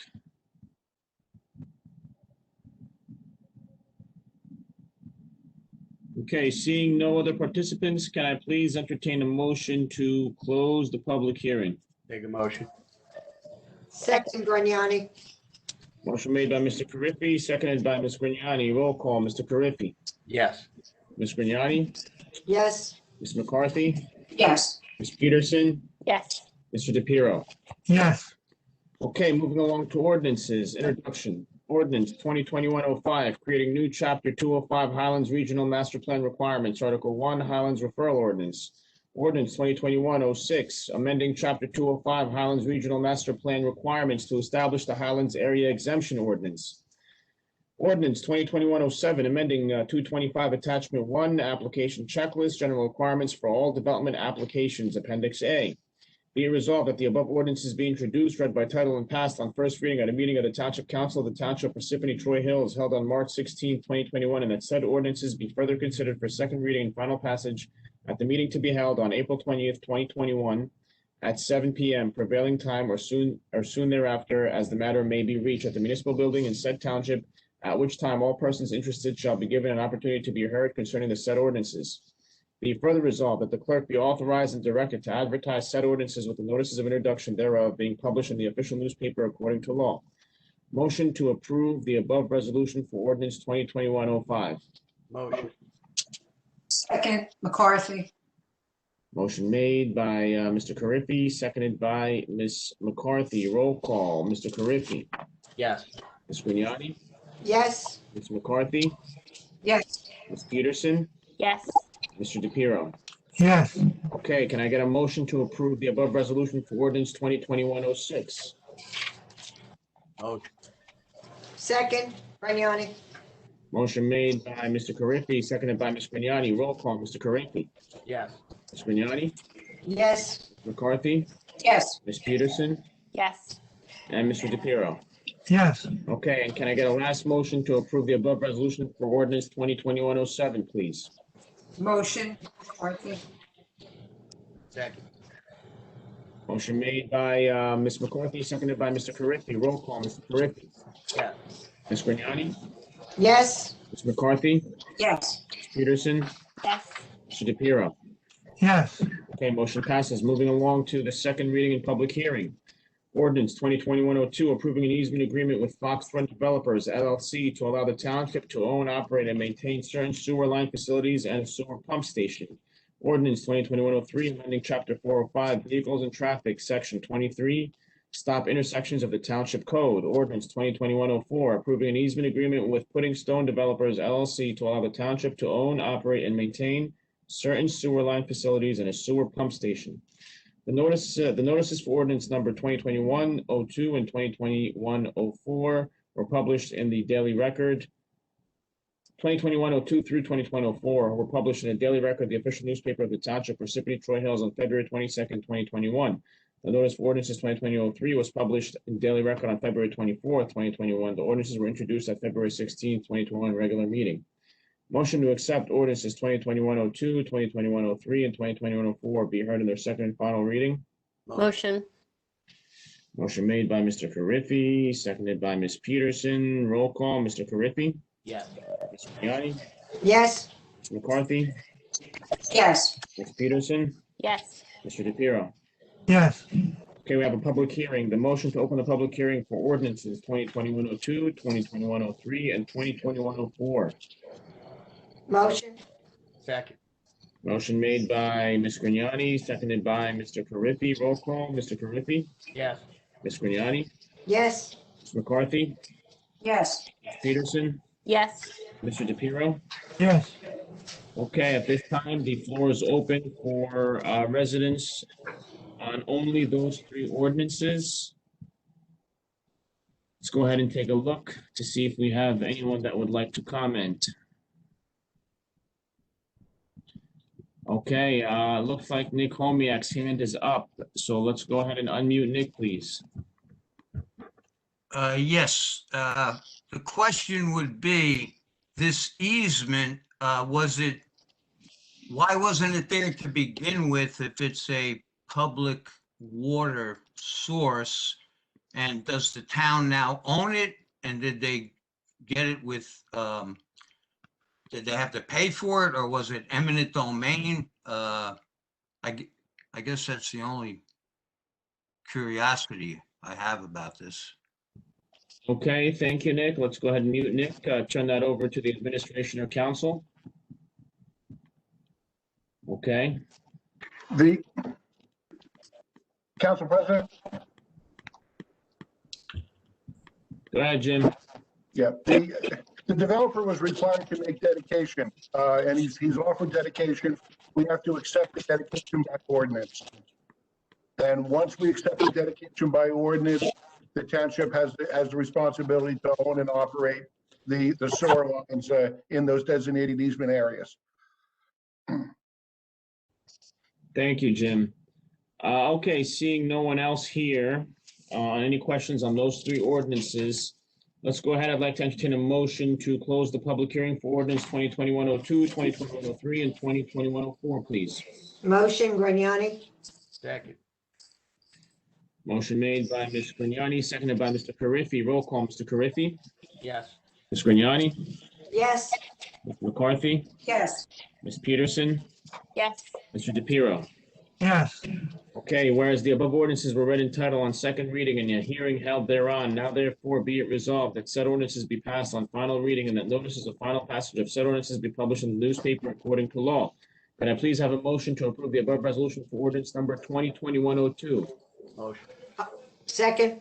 Okay, seeing no other participants, can I please entertain a motion to close the public hearing? Take a motion. Second, Grignani. Motion made by Mr. Carriffy, seconded by Ms. Grignani. Roll call, Mr. Carriffy. Yes. Ms. Grignani? Yes. Ms. McCarthy? Yes. Ms. Peterson? Yes. Mr. DePiero? Yes. Okay, moving along to ordinances. Introduction. Ordinance 2021-05, creating new Chapter 205 Highlands Regional Master Plan Requirements, Article 1, Highlands Referral Ordinance. Ordinance 2021-06, amending Chapter 205 Highlands Regional Master Plan Requirements to establish the Highlands Area Exemption Ordinance. Ordinance 2021-07, amending 225 Attachment 1, Application Checklist, General Requirements for All Development Applications, Appendix A. Be it resolved that the above ordinances be introduced, read by title, and passed on first reading at a meeting of the Township Council of the Township Parsippany-Troy Hills held on March 16, 2021, and that said ordinances be further considered for second reading and final passage at the meeting to be held on April 20th, 2021 at 7 p.m. prevailing time or soon thereafter, as the matter may be reached at the municipal building in said township, at which time all persons interested shall be given an opportunity to be heard concerning the said ordinances. Be further resolved that the clerk be authorized and directed to advertise said ordinances with the notices of introduction thereof being published in the official newspaper according to law. Motion to approve the above resolution for ordinance 2021-05. Motion. Second, McCarthy. Motion made by Mr. Carriffy, seconded by Ms. McCarthy. Roll call, Mr. Carriffy. Yes. Ms. Grignani? Yes. Ms. McCarthy? Yes. Ms. Peterson? Yes. Mr. DePiero? Yes. Okay, can I get a motion to approve the above resolution for ordinance 2021-06? Motion. Second, Grignani. Motion made by Mr. Carriffy, seconded by Ms. Grignani. Roll call, Mr. Carriffy. Yes. Ms. Grignani? Yes. McCarthy? Yes. Ms. Peterson? Yes. And Mr. DePiero? Yes. Okay, and can I get a last motion to approve the above resolution for ordinance 2021-07, please? Motion, McCarthy. Second. Motion made by Ms. McCarthy, seconded by Mr. Carriffy. Roll call, Mr. Carriffy. Yes. Ms. Grignani? Yes. Ms. McCarthy? Yes. Peterson, Yes. Mr. DePiero. yes, Okay, motion passes. Moving along to the second reading and public hearing. Ordinance 2021-02, approving an easement agreement with Foxfront Developers LLC to allow the township to own, operate, and maintain certain sewer line facilities and a sewer pump station. Ordinance 2021-03, amending Chapter 405, Vehicles and Traffic, Section 23, Stop Intersections of the Township Code. Ordinance 2021-04, approving an easement agreement with Pudding Stone Developers LLC to allow the township to own, operate, and maintain certain sewer line facilities and a sewer pump station. The notices for ordinance number 2021-02 and 2021-04 were published in the Daily Record. 2021-02 through 2021-04 were published in the Daily Record, the official newspaper of the Township, Parsippany-Troy Hills, on February 22nd, 2021. The notice for ordinances 2020-03 was published in Daily Record on February 24th, 2021. The ordinances were introduced at February 16th, 2021 regular meeting. Motion to accept ordinances 2021-02, 2021-03, and 2021-04 be heard in their second and final reading. Motion. Motion made by Mr. Carriffy, seconded by Ms. Peterson. Roll call, Mr. Carriffy, Yes. Ms. Grignani, yes, Ms. McCarthy, yes, Ms. Peterson, Yes. Mr. DePiero. yes, Okay, we have a public hearing. The motion to open the public hearing for ordinances 2021-02, 2021-03, and 2021-04. motion, Second. Motion made by Ms. Grignani, seconded by Mr. Carriffy. Roll call, Mr. Carriffy, Yes. Ms. Grignani, yes, Ms. McCarthy, yes, Ms. Peterson, Yes. Mr. DePiero. yes. Okay, at this time, the floor is open for residents on only those three ordinances. Let's go ahead and take a look to see if we have anyone that would like to comment. Okay, looks like Nick Homiak's hand is up, so let's go ahead and unmute Nick, please. Yes, the question would be, this easement, why wasn't it there to begin with if it's a public water source? And does the town now own it? And did they get it with, did they have to pay for it, or was it eminent domain? I guess that's the only curiosity I have about this. Okay, thank you, Nick. Let's go ahead and mute Nick. Turn that over to the administration or council. Okay, The Council President? go ahead, Jim. Yeah, the developer was required to make dedication, and he's offered dedication. We have to accept the dedication by ordinance. And once we accept the dedication by ordinance, the township has the responsibility to own and operate the sewer lines in those designated easement areas. Thank you, Jim. Okay, seeing no one else here, any questions on those three ordinances? Let's go ahead. I'd like to entertain a motion to close the public hearing for ordinance 2021-02, 2021-03, and 2021-04, please. motion, Grignani, Second. Motion made by Ms. Grignani, seconded by Mr. Carriffy. Roll call, Mr. Carriffy, Yes. Ms. Grignani, yes, Mr. McCarthy, yes, Ms. Peterson, Yes. Mr. DePiero. Yes, Okay, whereas the above ordinances were read in title on second reading and a hearing held thereon, now therefore be it resolved that said ordinances be passed on final reading and that notices of final passage of said ordinances be published in the newspaper according to law. Can I please have a motion to approve the above resolution for ordinance number 2021-02? Motion. second,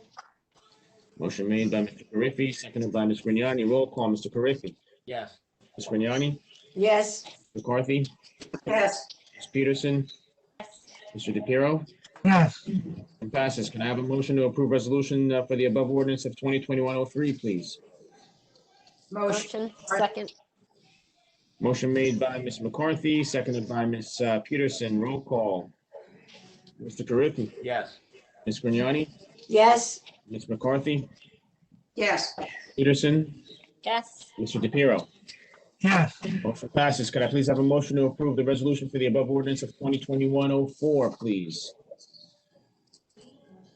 Motion made by Mr. Carriffy, seconded by Ms. Grignani. Roll call, Mr. Carriffy, Yes. Ms. Grignani, yes, McCarthy, yes, Ms. Peterson, Mr. DePiero. yes, And passes. Can I have a motion to approve resolution for the above ordinance of 2021-03, please? motion, Motion. Second. Motion made by Ms. McCarthy, seconded by Ms. Peterson. Roll call. Mr. Carriffy, Yes. Ms. Grignani, yes, Ms. McCarthy, yes, Peterson, Yes. Mr. DePiero. yes, Motion passes. Could I please have a motion to approve the resolution for the above ordinance of 2021-04, please?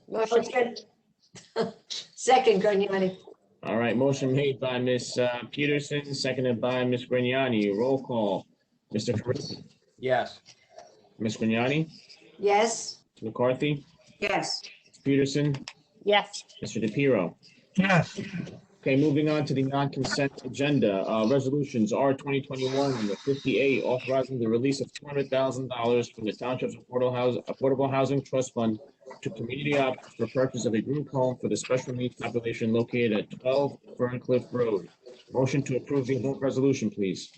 Motion. motion, second, Grignani, All right, motion made by Ms. Peterson, seconded by Ms. Grignani. Roll call. Mr. Carriffy? Yes. Ms. Grignani? Yes. Ms. McCarthy? Yes. Ms. Peterson? Yes. Mr. DePiero? Yes. Okay, moving on to the non-consent agenda. Resolutions R 2021-58, authorizing the release of $200,000 from the Township's Affordable Housing Trust Fund to community options for purchase of a group home for the special needs population located at 12 Ferncliff Road. Motion to approve the above resolution, please.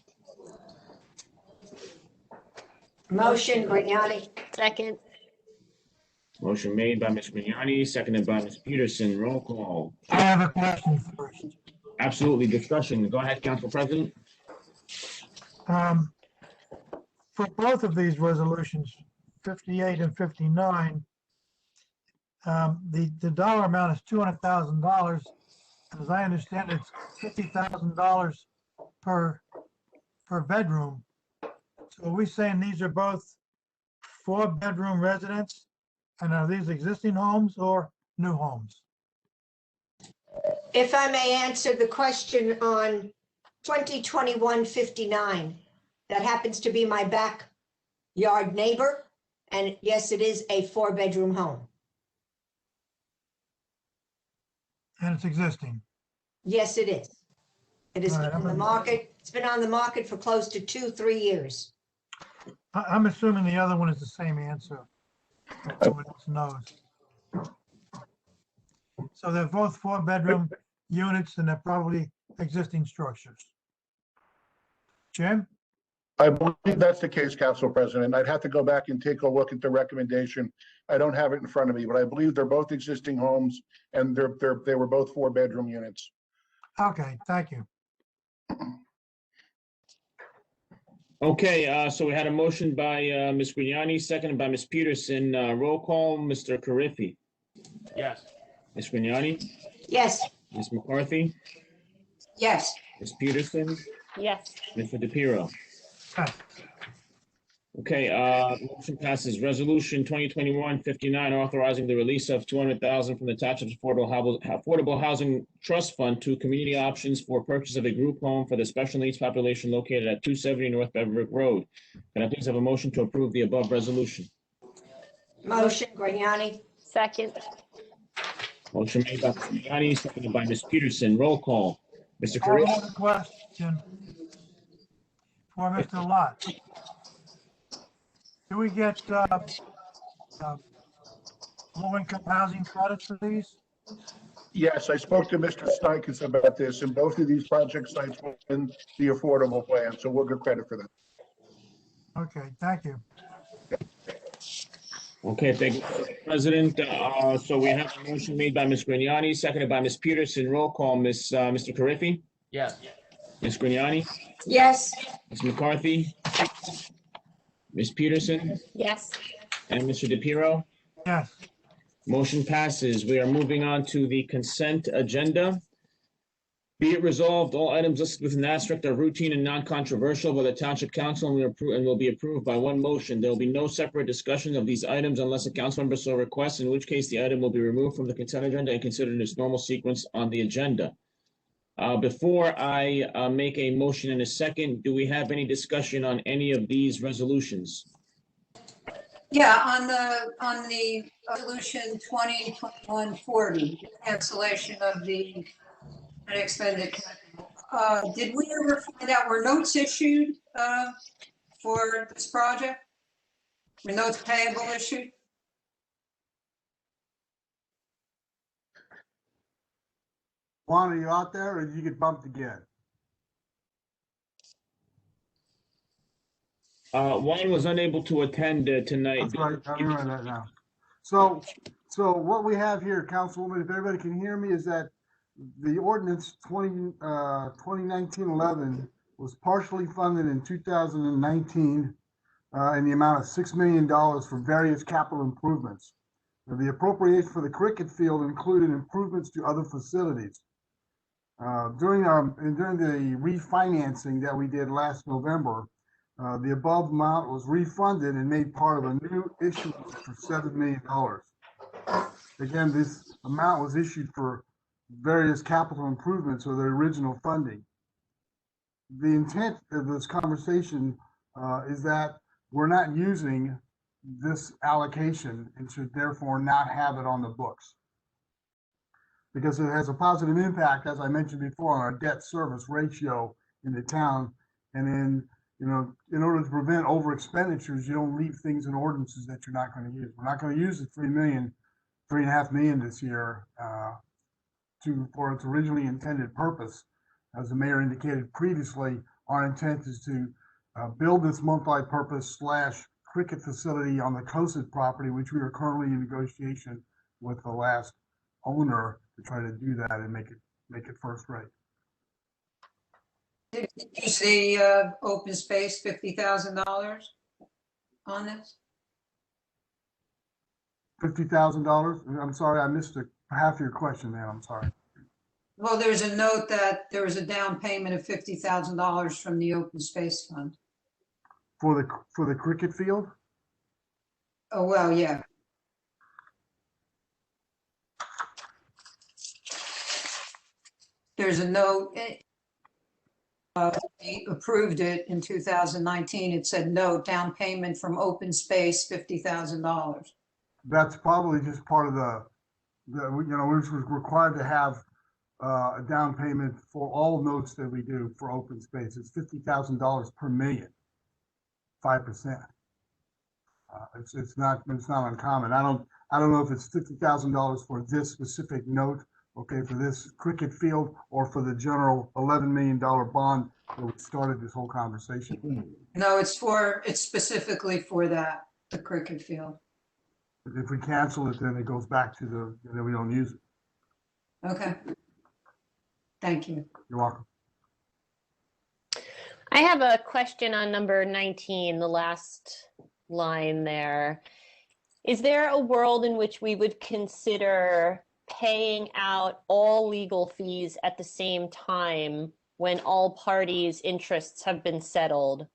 Motion, Grignani. Second. Motion made by Ms. Grignani, seconded by Ms. Peterson. Roll call. I have a question first. Absolutely. Discussion. Go ahead, Council President. For both of these resolutions, 58 and 59, the dollar amount is $200,000. As I understand, it's $50,000 per bedroom. So are we saying these are both 4-bedroom residents? And are these existing homes or new homes? If I may answer the question on 2021-59, that happens to be my backyard neighbor. And yes, it is a 4-bedroom home. And it's existing. Yes, it is. It has All right, been on the market. It's been on the market for close to 2-3 years. I'm assuming the other one is the same answer. Someone else knows. So they're both 4-bedroom units and they're probably existing structures. Jim? I believe that's the case, Council President. I'd have to go back and take a look at the recommendation. I don't have it in front of me, but I believe they're both existing homes and they were both 4-bedroom units. Okay, thank you. Okay, so we had a motion by Ms. Grignani, seconded by Ms. Peterson. Roll call, Mr. Carriffy. Yes. Ms. Grignani? Yes. Ms. McCarthy? Yes. Ms. Peterson? Yes. Mr. DePiero? Yes. Okay, motion passes. Resolution 2021-59, authorizing the release of $200,000 from the Township's Affordable Housing Trust Fund to community options for purchase of a group home for the special needs population located at 270 North Beverwick Road. Can I please have a motion to approve the above resolution? Motion, Grignani. Second. Motion made by Ms. Grignani, seconded by Ms. Peterson. Roll call. Mr. I Carriffy? have a question for Mr. Lot. Do we get low-income housing credits for these? Yes, I spoke to Mr. Stikus about this, and both of these project sites were in the affordable plan, so we'll get credit for that. Okay, thank you. Okay, thank you, Mr. President. So we have a motion made by Ms. Grignani, seconded by Ms. Peterson. Roll call, Mr. Carriffy? Yes. Ms. Grignani? Yes. Ms. McCarthy? Ms. Peterson? Yes. And Mr. DePiero? Yes. Motion passes. We are moving on to the consent agenda. Be it resolved, all items listed with an asterisk are routine and non-controversial by the Township Council and will be approved by one motion. There will be no separate discussion of these items unless a council member so requests, in which case the item will be removed from the consent agenda and considered in its normal sequence on the agenda. Before I make a motion in a second, do we have any discussion on any of these resolutions? Yeah, on the resolution 2021-40, cancellation of the unexpended capital. Did we ever find out, were notes issued for this project? Were notes payable issued? Juan, are you out there or did you get bumped again? Juan was unable to attend tonight. That's right, I remember that now. So what we have here, Councilwoman, if everybody can hear me, is that the ordinance 2019-11 was partially funded in 2019 in the amount of $6 million for various capital improvements. The appropriation for the cricket field included improvements to other facilities. During the refinancing that we did last November, the above amount was refunded and made part of a new issuance for $7 million. Again, this amount was issued for various capital improvements or the original funding. The intent of this conversation is that we're not using this allocation and should therefore not have it on the books. Because it has a positive impact, as I mentioned before, on our debt service ratio in the town. And then, you know, in order to prevent over expenditures, you don't leave things in ordinances that you're not going to use. We're not going to use the $3.5 million this year for its originally intended purpose. As the mayor indicated previously, our intent is to build this multi-purpose / cricket facility on the COSID property, which we are currently in negotiation with the last owner to try to do that and make it first rate. Did you see open space $50,000 on this? $50,000? I'm sorry, I missed half your question there. I'm sorry. Well, there's a note that there was a down payment of $50,000 from the open space fund. For the cricket field? Oh, well, yeah. There's a note, we approved it in 2019. It said no down payment from open space, $50,000. That's probably just part of we were required to have a down payment for all notes that we do for open space. It's $50,000 per million, 5%. It's not uncommon. I don't know if it's $50,000 for this specific note, okay, for this cricket field, or for the general $11 million bond that we started this whole conversation. No, it's specifically for the cricket field. If we cancel it, then it goes back to then we don't use it. Okay. Thank you. You're welcome. I have a question on number 19, the last line there. Is there a world in which we would consider paying out all legal fees at the same time when all parties' interests have been settled,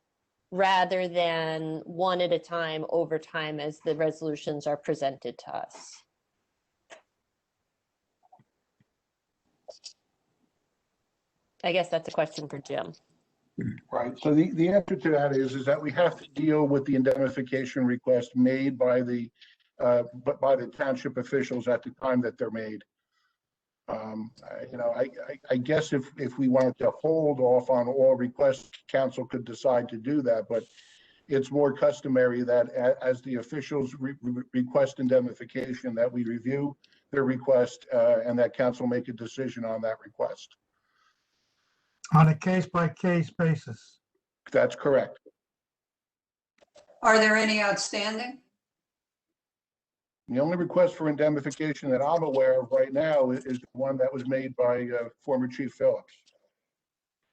rather than one at a time over time as the resolutions are presented to us? I guess that's a question for Jim. Right. So the answer to that is that we have to deal with the indemnification request made by the township officials at the time that they're made. I guess if we wanted to hold off on all requests, council could decide to do that, but it's more customary that as the officials request indemnification, that we review their request and that council make a decision on that request. On a case-by-case basis. That's correct. Are there any outstanding? The only request for indemnification that I'm aware of right now is the one that was made by former Chief Phillips.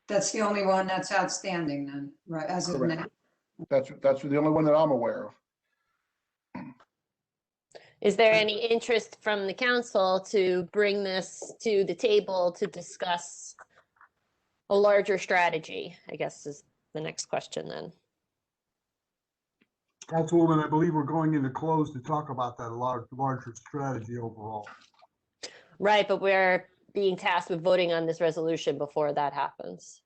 That's the only one that's outstanding then, right, as of now? That's the only one that I'm aware of. Is there any interest from the council to bring this to the table to discuss a larger strategy, I guess is the next question then? Councilwoman, I believe we're going into close to talk about that larger strategy overall. Right, but we're being tasked with voting on this resolution before that happens.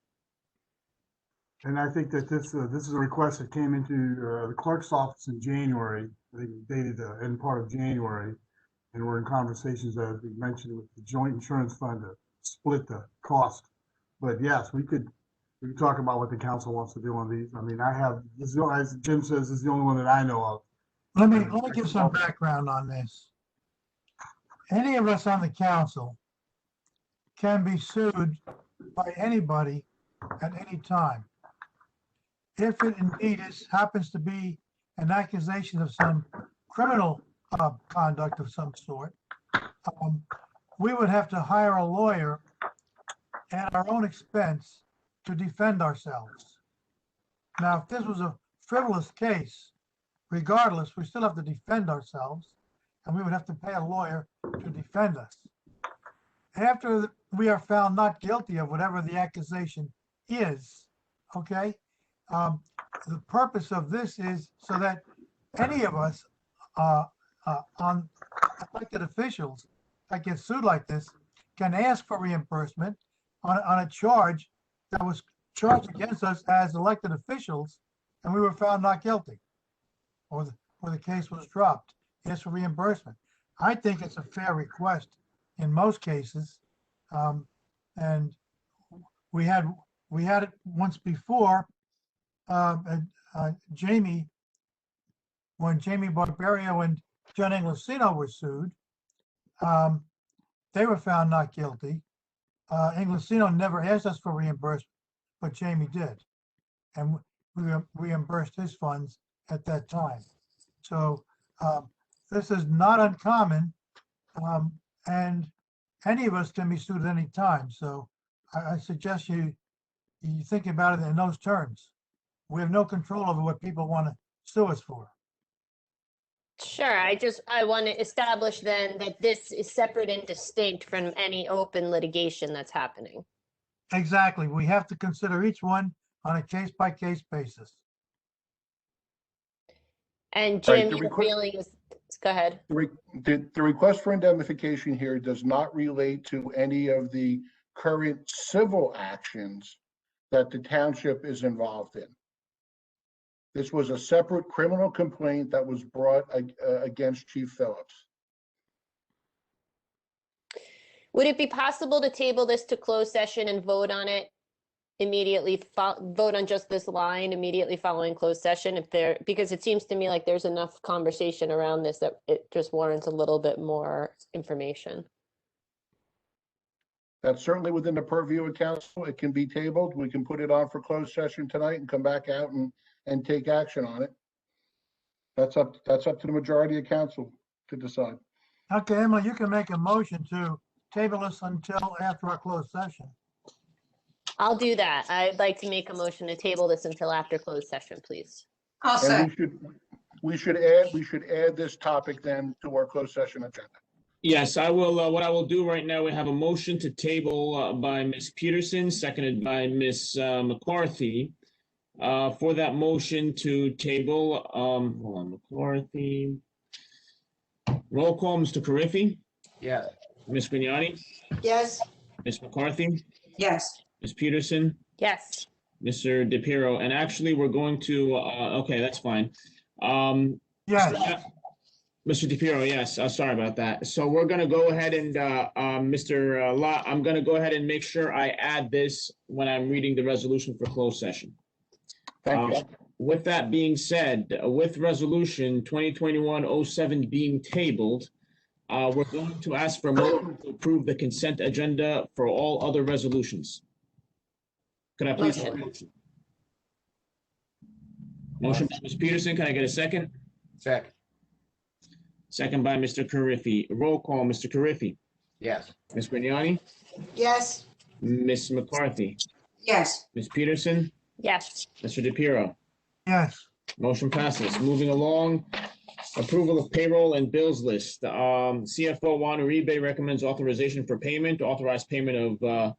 And I think that this is a request that came into the clerk's office in January. I think it dated the end part of January. And we're in conversations, as we mentioned, with the joint insurance fund to split the cost. But yes, we could talk about what the council wants to do on these. I mean, as Jim says, this is the only one that I know of. Let me give some background on this. Any of us on the council can be sued by anybody at any time. If it indeed happens to be an accusation of some criminal conduct of some sort, we would have to hire a lawyer at our own expense to defend ourselves. Now, if this was a frivolous case, regardless, we still have to defend ourselves, and we would have to pay a lawyer to defend us. After we are found not guilty of whatever the accusation is, okay, the purpose of this is so that any of us on elected officials that get sued like this can ask for reimbursement on a charge that was charged against us as elected officials, and we were found not guilty, or the case was dropped. Ask for reimbursement. I think it's a fair request in most cases, and we had it once before. Jamie, when Jamie Barbario and John Inglesino were sued, they were found not guilty. Inglesino never asked us for reimbursement, but Jamie did. And we reimbursed his funds at that time. So this is not uncommon, and any of us can be sued at any time. So I suggest you think about it in those terms. We have no control over what people want to sue us for. Sure, I want to establish then that this is separate and distinct from any open litigation that's happening. Exactly. We have to consider each one on a case-by-case basis. And Right, Jim, your feeling is, go ahead. The request for indemnification here does not relate to any of the current civil actions that the township is involved in. This was a separate criminal complaint that was brought against Chief Phillips. Would it be possible to table this to closed session and vote on it immediately, vote on just this line immediately following closed session because it seems to me like there's enough conversation around this that it just warrants a little bit more information. That's certainly within the purview of council. It can be tabled. We can put it on for closed session tonight and come back out and take action on it. That's up to the majority of council to decide. Okay, Emily, you can make a motion to table this until after our closed session. I'll do that. I'd like to make a motion to table this until after closed session, please. I'll say. We should add this topic then to our closed session agenda. Yes, I will. What I will do right now, we have a motion to table by Ms. Peterson, seconded by Ms. McCarthy. For that motion to table, hold on, McCarthy. Roll call, Mr. Carriffy? Yes. Ms. Grignani? Yes. Ms. McCarthy? Yes. Ms. Peterson? Yes. Mr. DePiero? And actually, we're going to, okay, that's fine. Yes. Mr. DePiero, yes, sorry about that. So we're gonna go ahead and, Mr. Lott, I'm gonna go ahead and make sure I add this when I'm reading the resolution for closed session. Thank you. With that being said, with resolution 2021-07 being tabled, we're going to ask for a motion to approve the consent agenda for all other resolutions. Could I please have a motion? Motion by Ms. Peterson, can I get a second? Second. Second by Mr. Carriffy. Roll call, Mr. Carriffy. Yes. Ms. Grignani? Yes. Ms. McCarthy? Yes. Ms. Peterson? Yes. Mr. DePiero? Yes. Motion passes. Moving along, approval of payroll and bills list. CFO Juan Uribe recommends authorization for payment, authorized payment of the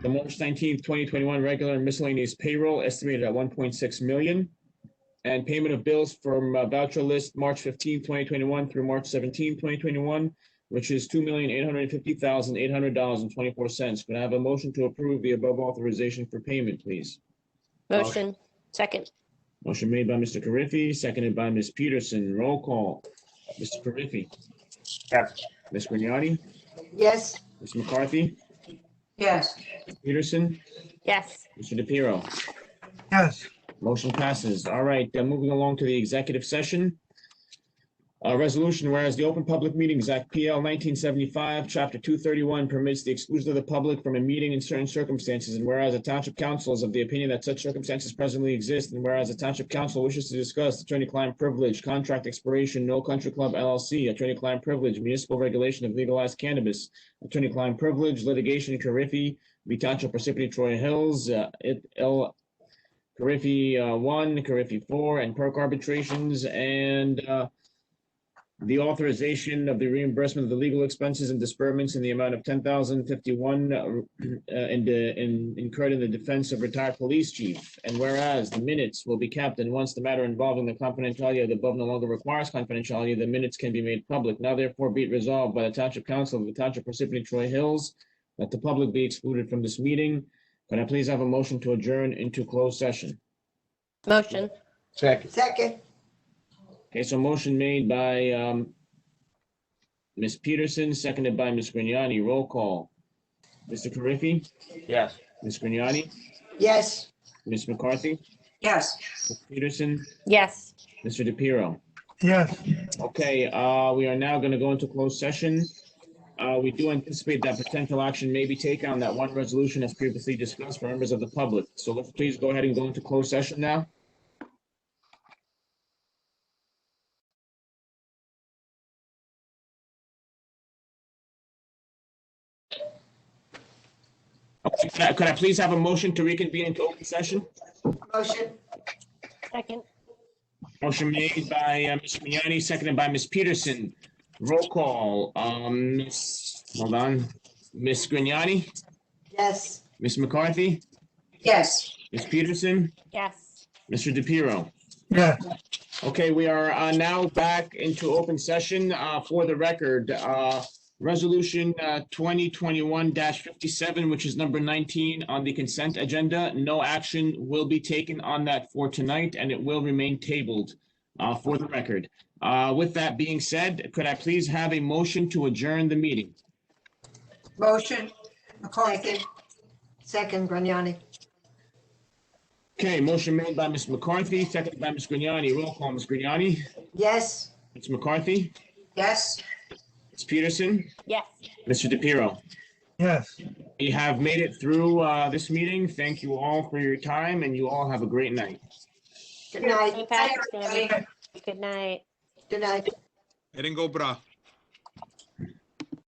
March 19th, 2021 regular and miscellaneous payroll estimated at 1.6 million. And payment of bills from voucher list March 15th, 2021 through March 17th, 2021, which is $2,850,800.24. Could I have a motion to approve the above authorization for payment, please? Motion. Second. Motion made by Mr. Carriffy, seconded by Ms. Peterson. Roll call. Mr. Carriffy? Yes. Ms. Grignani? Yes. Ms. McCarthy? Yes. Ms. Peterson? Yes. Mr. DePiero? Yes. Motion passes. All right, moving along to the executive session. Resolution, whereas the Open Public Meetings Act, PL 1975, Chapter 231 permits the exclusion of the public from a meeting in certain circumstances, and whereas the Township Council is of the opinion that such circumstances presently exist, and whereas the Township Council wishes to discuss attorney-client privilege, contract expiration, No Country Club LLC, attorney-client privilege, municipal regulation of legalized cannabis, attorney-client privilege, litigation, Carriffy, v. Township Parsippany-Troy Hills, Carriffy 1, Carriffy 4, and perk arbitrations, and the authorization of the reimbursement of the legal expenses and disbursements in the amount of $10,051 incurred in the defense of retired police chief. And whereas the minutes will be kept, and once the matter involving the confidentiality of the above no longer requires confidentiality, the minutes can be made public. Now therefore be it resolved by the Township Council of the Township Parsippany-Troy Hills that the public be excluded from this meeting. Can I please have a motion to adjourn into closed session? Motion. Second. Second, Okay, so motion made by Ms. Peterson, seconded by Ms. Grignani. Roll call. Mr. Carriffy? Yes. Ms. Grignani? yes. Ms. McCarthy? Yes. Ms. Peterson? Yes. Mr. DePiero? Yes. Okay, we are now going to go into closed session. We do anticipate that potential action may be taken on that one resolution as previously discussed for members of the public. So let's please go ahead and go into closed session now. Okay, could I please have a motion to reconvene into open session? Motion, Second. Motion made by Ms. Grignani, seconded by Ms. Peterson. Roll call. Hold on. Ms. Grignani, yes. Ms. McCarthy, Yes. Ms. Peterson, Yes. Mr. DePiero. Yeah. Okay, we are now back into open session. For the record, Resolution 2021-57, which is number 19 on the consent agenda. No action will be taken on that for tonight, and it will remain tabled for the record. With that being said, could I please have a motion to adjourn the meeting? Motion, McCarthy. Second, Grignani. Okay, motion made by Ms. McCarthy, seconded by Ms. Grignani. Roll call, Ms. Grignani, Yes. Ms. McCarthy, Yes. Ms. Peterson, Yes. Mr. DePiero. Yes. We have made it through this meeting. Thank you all for your time, and you all have a great night. Good night. St. Patrick's Day. Good night. Good night. Eringo bra.